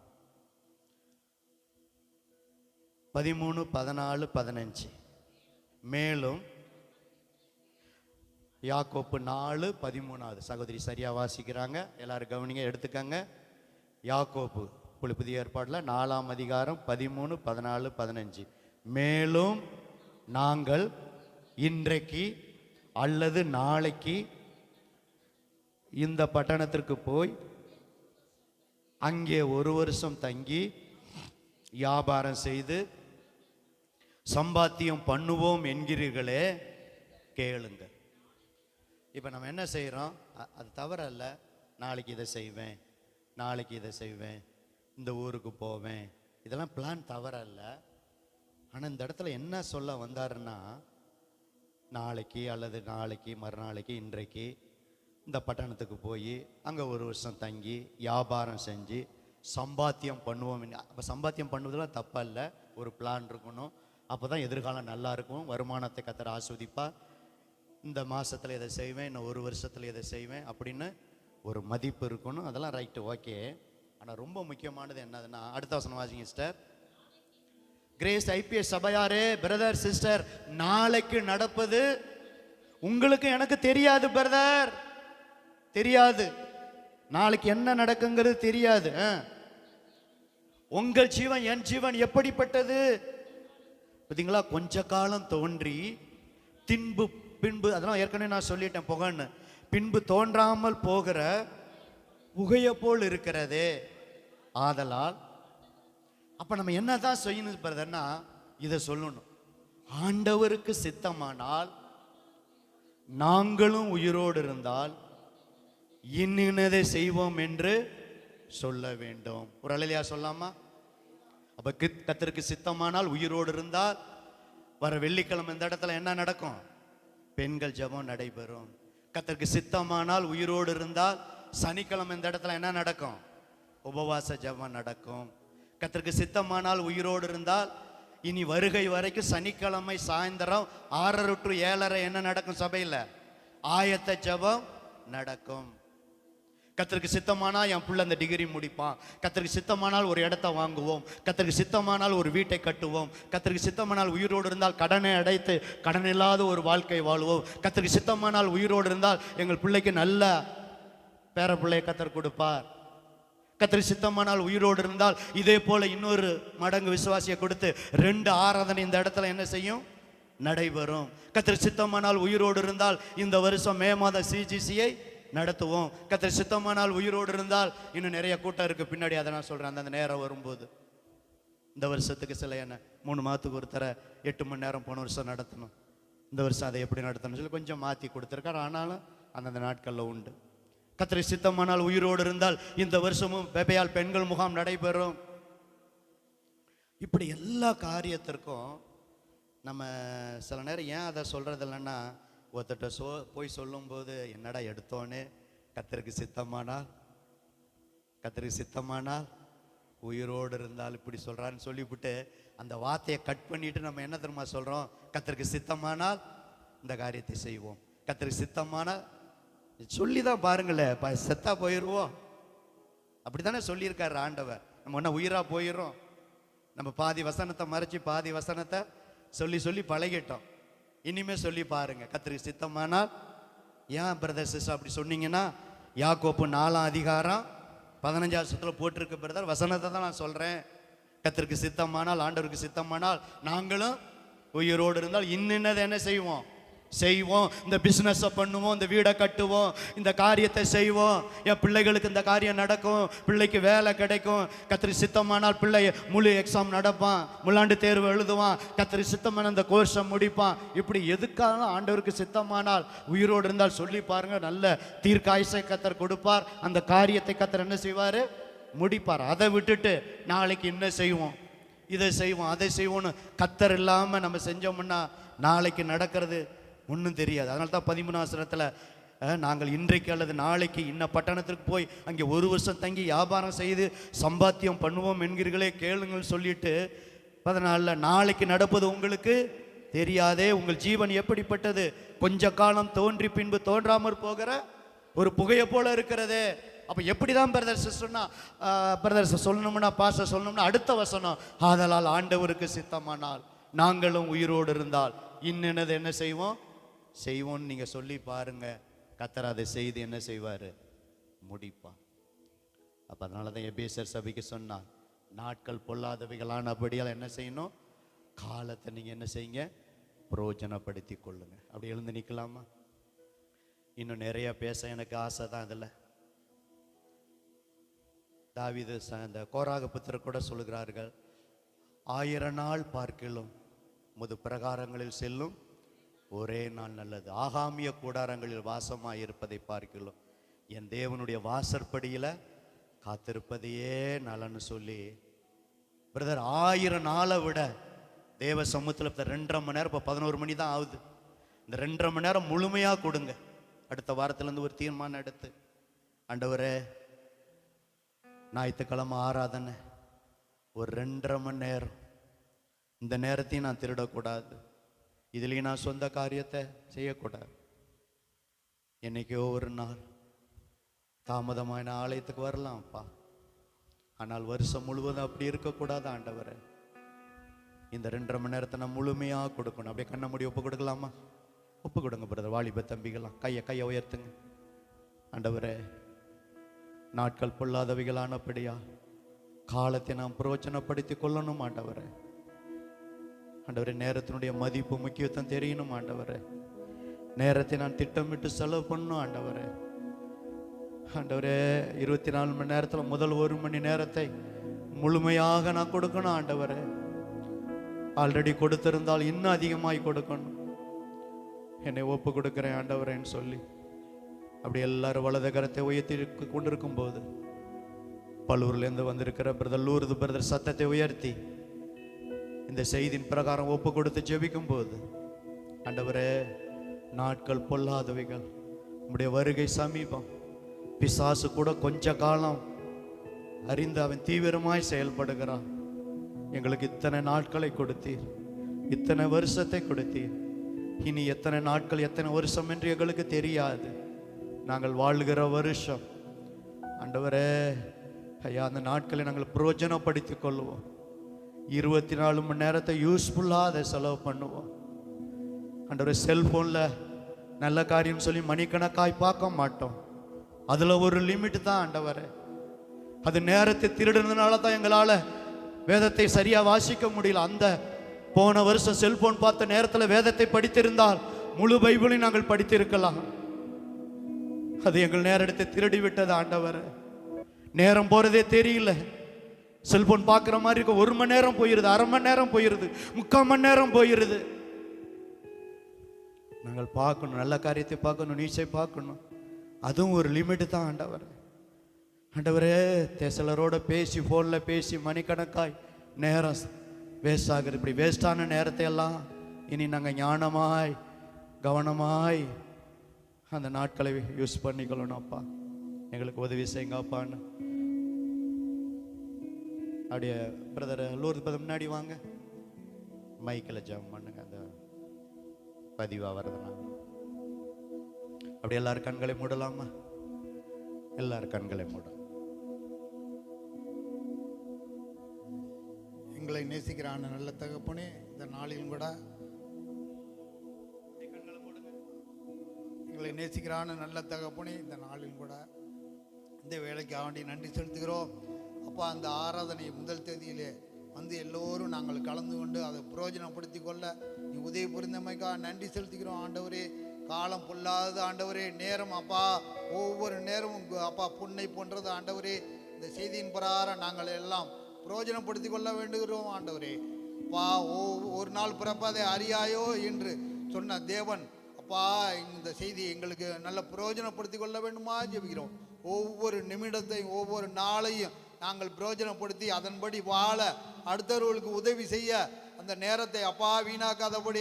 13, 14, 15. மேலும் யாக்கோப்பு 4:13. சகோதரி சரியா வாசிக்கிறாங்க, எல்லாரும் கவனிங்க, எடுத்துக்கங்க. யாக்கோப்பு புதிய ஏற்பாட்டில் 4ஆம் அதிகாரம் 13, 14, 15. மேலும் நாங்கள் இன்றைக்கு அல்லது நாளைக்கு இந்த பட்டணத்திற்கு போய் அங்கே 1 வருஷம் தங்கி வியாபாரம் செய்து சம்பாத்தியம் பண்ணுவோம் என்கிறீர்களே, கேளுங்க. இப்போ நம்ம என்ன செய்கிறோம், அது தவறல்ல. நாளைக்கு இதை செய்வேன், நாளைக்கு இதை செய்வேன், இந்த ஊருக்கு போவேன், இதெல்லாம் பிளான் தவறல்ல. ஆனால் இந்த இடத்துல என்ன சொல்ல வந்தாருன்னா, நாளைக்கு அல்லது நாளைக்கு மறுநாளைக்கு இன்றைக்கு இந்த பட்டணத்துக்கு போய் அங்கே 1 வருஷம் தங்கி வியாபாரம் செஞ்சு சம்பாத்தியம் பண்ணுவோம். அப்போ சம்பாத்தியம் பண்ணுவதெல்லாம் தப்பல்ல, ஒரு பிளான் இருக்கணும். அப்போ தான் எதிர்காலம் நல்லா இருக்கும், வருமானத்தை கர்த்தர் ஆஸ்வதிப்பார். இந்த மாதத்தில் இதை செய்வேன், இன்னும் 1 வருஷத்தில் இதை செய்வேன் அப்படின்னு ஒரு மதிப்பு இருக்கணும். அதெல்லாம் ரைட்டு, ஓகே. ஆனால் ரொம்ப முக்கியமானது என்னதுன்னா, அடுத்த வசனம் வாசிங்க சிஸ்டர். கிரேஸ் ஐபிஎஸ் சபையாரே, பிரதர் சிஸ்டர், நாளைக்கு நடப்பது உங்களுக்கு எனக்கு தெரியாது பிரதர், தெரியாது. நாளைக்கு என்ன நடக்குங்கிறது தெரியாது. உங்கள் ஜீவன் என் ஜீவன் எப்படிப்பட்டது பார்த்தீங்களா? கொஞ்ச காலம் தோன்றி பின்பு அதெல்லாம் ஏற்கனவே நான் சொல்லிட்டேன், புகன்னு பின்பு தோன்றாமல் போகிற புகையை போல் இருக்கிறதே. ஆதலால் அப்ப நம்ம என்னதான் செய்யணும் பிரதர்னா, இதை சொல்லணும். ஆண்டவருக்கு சித்தமானால் நாங்களும் உயிரோடு இருந்தால் இன்னதை செய்வோம் என்று சொல்ல வேண்டும். ஒரு அல்லேலூயா சொல்லாமா? அப்ப கர்த்தருக்கு சித்தமானால் உயிரோடு இருந்தால் வர வெள்ளிக்கிழமை இந்த இடத்துல என்ன நடக்கும்? பெண்கள் ஜெபம் நடைபெறும். கர்த்தருக்கு சித்தமானால் உயிரோடு இருந்தால் சனிக்கிழமை இந்த இடத்துல என்ன நடக்கும்? உபவாச ஜெபம் நடக்கும். கர்த்தருக்கு சித்தமானால் உயிரோடு இருந்தால் இனி வருகை வரைக்கும் சனிக்கிழமை சாயந்தரம் 6:30 to 7:30 என்ன நடக்கும்? சபையில் ஆயத்த ஜெபம் நடக்கும். கர்த்தருக்கு சித்தமானால் என் பிள்ளை அந்த டிகிரி முடிப்பான், கர்த்தருக்கு சித்தமானால் ஒரு இடத்த வாங்குவோம், கர்த்தருக்கு சித்தமானால் ஒரு வீட்டை கட்டுவோம், கர்த்தருக்கு சித்தமானால் உயிரோடு இருந்தால் கடனை அடைத்து கடன் இல்லாத ஒரு வாழ்க்கை வாழ்வோம், கர்த்தருக்கு சித்தமானால் உயிரோடு இருந்தால் எங்கள் பிள்ளைக்கு நல்ல பேர பிள்ளையை கர்த்தர் கொடுப்பார், கர்த்தருக்கு சித்தமானால் உயிரோடு இருந்தால் இதே போல இன்னொரு மடங்கு விசுவாசியை கொடுத்து 2 ஆராதனை இந்த இடத்துல என்ன செய்யும்? நடைபெறும். கர்த்தருக்கு சித்தமானால் உயிரோடு இருந்தால் இந்த வருஷம் மே மாத சிஜிசியை நடத்துவோம். கர்த்தருக்கு சித்தமானால் உயிரோடு இருந்தால் இன்னும் நிறைய கூட்டம் இருக்கு பின்னாடி, அதை நான் சொல்றேன். அந்த நேரம் வரும்போது இந்த வருஷத்துக்கு சில என்ன 3 மாதத்துக்கு ஒரு தர 8 மணி நேரம் போன வருஷம் நடத்தணும், இந்த வருஷம் அதை எப்படி நடத்தணும் சொல்லி கொஞ்சம் மாற்றி கொடுத்துருக்காரு. ஆனாலும் அந்தந்த நாட்களில் உண்டு. கர்த்தருக்கு சித்தமானால் உயிரோடு இருந்தால் இந்த வருஷமும் பெபையால் பெண்கள் முகாம் நடைபெறும். இப்படி எல்லா காரியத்திற்கும் நம்ம சில நேரம் ஏன் அதை சொல்கிறது இல்லைன்னா, ஒருத்தட்ட போய் சொல்லும்போது என்னடா எடுத்தோன்னே கர்த்தருக்கு சித்தமானால், கர்த்தருக்கு சித்தமானால் உயிரோடு இருந்தால் இப்படி சொல்கிறான்னு சொல்லிவிட்டு அந்த வார்த்தையை கட் பண்ணிவிட்டு நம்ம என்ன தெரியுமா சொல்கிறோம்? கர்த்தருக்கு சித்தமானால் இந்த காரியத்தை செய்வோம், கர்த்தருக்கு சித்தமானால் சொல்லி தான் பாருங்களேன், செத்தா போயிடுவோம். அப்படி தானே சொல்லியிருக்காரு ஆண்டவர். நம்ம என்ன உயிராக போயிடுறோம்? நம்ம பாதி வசனத்தை மறைச்சி பாதி வசனத்தை சொல்லி சொல்லி பழகிட்டோம். இனிமே சொல்லி பாருங்க, கர்த்தருக்கு சித்தமானால். ஏன் பிரதர் சிஸ்டர் அப்படி சொன்னீங்கன்னா, யாக்கோப்பு 4ஆம் அதிகாரம் 15ஆம் வசனத்தில் போட்டிருக்க பிரதர், வசனத்தை தான் நான் சொல்கிறேன். கர்த்தருக்கு சித்தமானால், ஆண்டவருக்கு சித்தமானால் நாங்களும் உயிரோடு இருந்தால் இன்னதை என்ன செய்வோம்? செய்வோம். இந்த பிஸ்னஸை பண்ணுவோம், இந்த வீடை கட்டுவோம், இந்த காரியத்தை செய்வோம், என் பிள்ளைகளுக்கு இந்த காரியம் நடக்கும், பிள்ளைக்கு வேலை கிடைக்கும், கர்த்தருக்கு சித்தமானால் பிள்ளை முழு எக்ஸாம் நடப்பான், முழாண்டு தேர்வு எழுதுவான், கர்த்தருக்கு சித்தமான இந்த கோர்ஸை முடிப்பான். இப்படி எதுக்காக ஆண்டவருக்கு சித்தமானால் உயிரோடு இருந்தால் சொல்லி பாருங்க, நல்ல தீர்க்காயுசை கர்த்தர் கொடுப்பார். அந்த காரியத்தை கர்த்தர் என்ன செய்வார்? முடிப்பார். அதை விட்டுட்டு நாளைக்கு என்ன செய்வோம், இதை செய்வோம், அதை செய்வோம்னு கர்த்தர் இல்லாமல் நம்ம செஞ்சோம்னா நாளைக்கு நடக்கிறது ஒன்றும் தெரியாது. அதனால தான் 13ஆம் வசனத்தில் நாங்கள் இன்றைக்கு அல்லது நாளைக்கு இன்ன பட்டணத்திற்கு போய் அங்கே 1 வருஷம் தங்கி வியாபாரம் செய்து சம்பாத்தியம் பண்ணுவோம் என்கிறீர்களே, கேளுங்கள் சொல்லிட்டு 14 நாளைக்கு நடப்பது உங்களுக்கு தெரியாதே, உங்கள் ஜீவன் எப்படிப்பட்டது, கொஞ்ச காலம் தோன்றி பின்பு தோன்றாமற் போகிற ஒரு புகையை போல இருக்கிறதே. அப்போ எப்படி தான் பிரதர் சிஸ்டர்னா, பிரதர் சொல்லணும்னா, பாஸ்டர் சொல்லணும்னா அடுத்த வசனம், ஆதலால் ஆண்டவருக்கு சித்தமானால் நாங்களும் உயிரோடு இருந்தால் இன்னது என்ன செய்வோம் செய்வோம்னு நீங்கள் சொல்லி பாருங்க, கர்த்தர் அதை செய்து என்ன செய்வார்? முடிப்பார். அப்போ அதனால தான் எபேசியர் சபைக்கு சொன்னார், நாட்கள் பொல்லாதவைகளானபடியால் என்ன செய்யணும்? காலத்தை நீங்கள் என்ன செய்யுங்க? பிரயோஜனப்படுத்தி கொள்ளுங்க. அப்படி எழுந்து நிற்கலாமா? இன்னும் நிறைய பேச எனக்கு ஆசை தான். அதில் தாவீது இந்த கோராக புத்திரர் கூட சொல்கிறார்கள், 1000 நாள் பார்க்கிலும் முது பிரகாரங்களில் செல்லும் ஒரே நாள் நல்லது, ஆகாமிய கூடாரங்களில் வாசமாய் இருப்பதை பார்க்கலாம் என் தேவனுடைய வாசற்படியில் காத்திருப்பதையே நலன்னு சொல்லி பிரதர் 1000 நாளை விட தேவ சமூகத்தில் 2.5 மணி நேரம், இப்போ 11 மணி தான் ஆகுது, இந்த 2.5 மணி நேரம் முழுமையாக கொடுங்க. அடுத்த வாரத்துலேருந்து ஒரு தீர்மானம் எடுத்து, ஆண்டவரே ஞாயிற்றுக்கிழமை ஆராதனை ஒரு 2.5 மணி நேரம், இந்த நேரத்தையும் நான் திருடக்கூடாது, இதுலேயும் நான் சொந்த காரியத்தை செய்யக்கூடாது. என்னைக்கோ ஒரு நாள் தாமதமான ஆலயத்துக்கு வரலாம்ப்பா, ஆனால் வருஷம் முழுவதும் அப்படி இருக்கக்கூடாது ஆண்டவரே. இந்த 2.5 மணி நேரத்தை நான் முழுமையாக கொடுக்கணும். அப்படியே கண்ண மூடி ஒப்பு கொடுக்கலாமா? ஒப்பு கொடுங்க பிரதர். வாலிப தம்பிகளாம் கையை உயர்த்துங்க. ஆண்டவரே நாட்கள் பொல்லாதவைகளானபடியா காலத்தை நாம் பிரயோஜனப்படுத்தி கொள்ளணும் ஆண்டவரே. ஆண்டவரே நேரத்தினுடைய மதிப்பு முக்கியத்துவம் தெரியணும் ஆண்டவரே. நேரத்தை நான் திட்டமிட்டு செலவு பண்ணணும் ஆண்டவரே. ஆண்டவரே 24 மணி நேரத்தில் முதல் 1 மணி நேரத்தை முழுமையாக நான் கொடுக்கணும் ஆண்டவரே. ஆல்ரெடி கொடுத்திருந்தால் இன்னும் அதிகமாய் கொடுக்கணும். என்னை ஒப்பு கொடுக்குறேன் ஆண்டவரேன்னு சொல்லி அப்படி எல்லாரும் வலது கரத்தை உயர்த்தி கொண்டிருக்கும் போது பல்லூர்லேருந்து வந்திருக்கிற பிரதர் லூர்து பிரதர் சத்தத்தை உயர்த்தி இந்த செய்தியின் பிரகாரம் ஒப்பு கொடுத்து ஜெபிக்கும் போது, ஆண்டவரே நாட்கள் பொல்லாதவைகள், உம்முடைய வருகை சமீபம், பிசாசு கூட கொஞ்ச காலம் அறிந்து அவன் தீவிரமாய் செயல்படுகிறான். எங்களுக்கு இத்தனை நாட்களை கொடுத்தீர், இத்தனை வருஷத்தை கொடுத்தீர், இனி எத்தனை நாட்கள் எத்தனை வருஷம் என்று எங்களுக்கு தெரியாது. நாங்கள் வாழ்கிற வருஷம் ஆண்டவரே ஐயா, அந்த நாட்களை நாங்கள் பிரயோஜனப்படுத்திக் கொள்வோம். 24 மணி நேரத்தை யூஸ்ஃபுல்லாக அதை செலவு பண்ணுவோம் ஆண்டவரே. செல்ஃபோனில் நல்ல காரியம் சொல்லி மணிக்கணக்காய் பார்க்க மாட்டோம். அதில் ஒரு லிமிட் தான் ஆண்டவரே. அது நேரத்தை திருடுனதுனால தான் எங்களால் வேதத்தை சரியாக வாசிக்க முடியல. அந்த போன வருஷம் செல்போன் பார்த்த நேரத்தில் வேதத்தை படித்திருந்தால் முழு பைபிளையும் நாங்கள் படித்திருக்கலாம். அது எங்கள் நேரத்தை திருடி விட்டது ஆண்டவரே. நேரம் போகிறதே தெரியல. செல்போன் பார்க்குற மாதிரி இருக்க 1 மணி நேரம் போயிருது, 1/2 மணி நேரம் போயிருது, 3/4 மணி நேரம் போயிருது. நாங்கள் பார்க்கணும், நல்ல காரியத்தை பார்க்கணும், நீச்சை பார்க்கணும். அதுவும் ஒரு லிமிட்டு தான் ஆண்டவர். ஆண்டவரே சிலரோட பேசி ஃபோனில் பேசி மணிக்கணக்காய் நேரம் வேஸ்ட் ஆகுது. இப்படி வேஸ்டான நேரத்தை எல்லாம் இனி நாங்கள் ஞானமாய் கவனமாய் அந்த நாட்களை யூஸ் பண்ணிக்கொள்ளணும். அப்பா எங்களுக்கு உதவி செய்யுங்க அப்பான்னு. அப்படியே பிரதர் லூர்து பதம் முன்னாடி வாங்க, மைக்கில் ஜெபம் பண்ணுங்க. அந்த பதிவாக வருதுண்ணா. அப்படி எல்லாரும் கண்களை மூடலாமா? எல்லாரும் கண்களை மூடலாம். எங்களை நேசிக்கிறான நல்ல தகப்பனே, இந்த நாளிலும் கூட எங்களை நேசிக்கிறான நல்ல தகப்பனே, இந்த நாளிலும் கூட இந்த வேலைக்கு ஆண்டி நன்றி செலுத்துகிறோம். அப்பா, அந்த ஆராதனை முதல் தேதியிலே வந்து எல்லோரும் நாங்கள் கலந்து கொண்டு அதை பிரயோஜனப்படுத்தி கொள்ள நீ உதவி புரிந்தமைக்காக நன்றி செலுத்துகிறோம் ஆண்டவரே. காலம் பொல்லாதது ஆண்டவரே, நேரம் அப்பா ஒவ்வொரு நேரமும் அப்பா புண்ணை போன்றது ஆண்டவரே. இந்த செய்தியின் பிரகாரம் நாங்கள் எல்லாம் பிரயோஜனப்படுத்தி கொள்ள வேண்டுகிறோம் ஆண்டவரே. அப்பா, ஒரு நாள் பிறப்பதை அறியாயோ என்று சொன்ன தேவன் அப்பா, இந்த செய்தி எங்களுக்கு நல்ல பிரயோஜனப்படுத்தி கொள்ள வேண்டுமா ஜெபிக்கிறோம். ஒவ்வொரு நிமிடத்தையும் ஒவ்வொரு நாளையும் நாங்கள் பிரயோஜனப்படுத்தி அதன்படி வாழ, அடுத்தவர்களுக்கு உதவி செய்ய அந்த நேரத்தை அப்பா வீணாக்காதபடி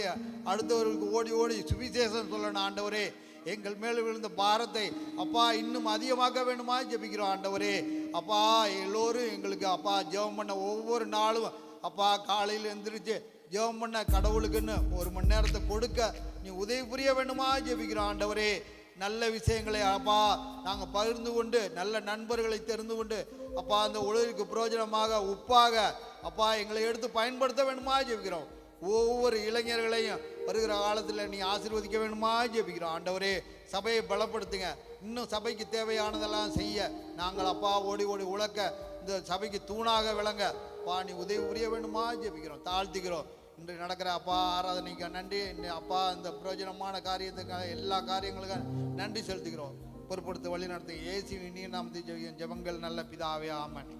அடுத்தவர்களுக்கு ஓடி ஓடி சுவிசேஷம் சொல்லணும் ஆண்டவரே. எங்கள் மேல் விழுந்த பாரத்தை அப்பா இன்னும் அதிகமாக்க வேண்டுமா ஜெபிக்கிறோம் ஆண்டவரே. அப்பா, எல்லோரும் எங்களுக்கு அப்பா ஜெபம் பண்ண ஒவ்வொரு நாளும் அப்பா காலையில் எழுந்திரிச்சு ஜெபம் பண்ண கடவுளுக்குன்னு ஒரு மணி நேரத்தை கொடுக்க நீ உதவி புரிய வேண்டுமா ஜெபிக்கிறோம் ஆண்டவரே. நல்ல விஷயங்களை அப்பா நாங்கள் பகிர்ந்து கொண்டு நல்ல நண்பர்களை தெரிந்து கொண்டு அப்பா அந்த உலகிற்கு பிரயோஜனமாக உப்பாக அப்பா எங்களை எடுத்து பயன்படுத்த வேண்டுமா ஜெபிக்கிறோம். ஒவ்வொரு இளைஞர்களையும் வருகிற காலத்தில் நீ ஆசீர்வதிக்க வேண்டுமா ஜெபிக்கிறோம் ஆண்டவரே. சபையை பலப்படுத்துங்க, இன்னும் சபைக்கு தேவையானதெல்லாம் செய்ய நாங்கள் அப்பா ஓடி ஓடி உழைக்க இந்த சபைக்கு தூணாக விளங்க அப்பா நீ உதவி புரிய வேண்டுமா ஜெபிக்கிறோம், தாழ்த்திக்கிறோம். இன்று நடக்கிற அப்பா ஆராதனைக்கு நன்றி அப்பா. இந்த பிரயோஜனமான காரியத்துக்காக எல்லா காரியங்களுக்கும் நன்றி செலுத்துகிறோம். பொறுப்படுத்த வழி நடத்துங்க. இயேசுவின் இனிய நாமத்தில் ஜெபங்கள் நல்ல பிதாவே, ஆமென்.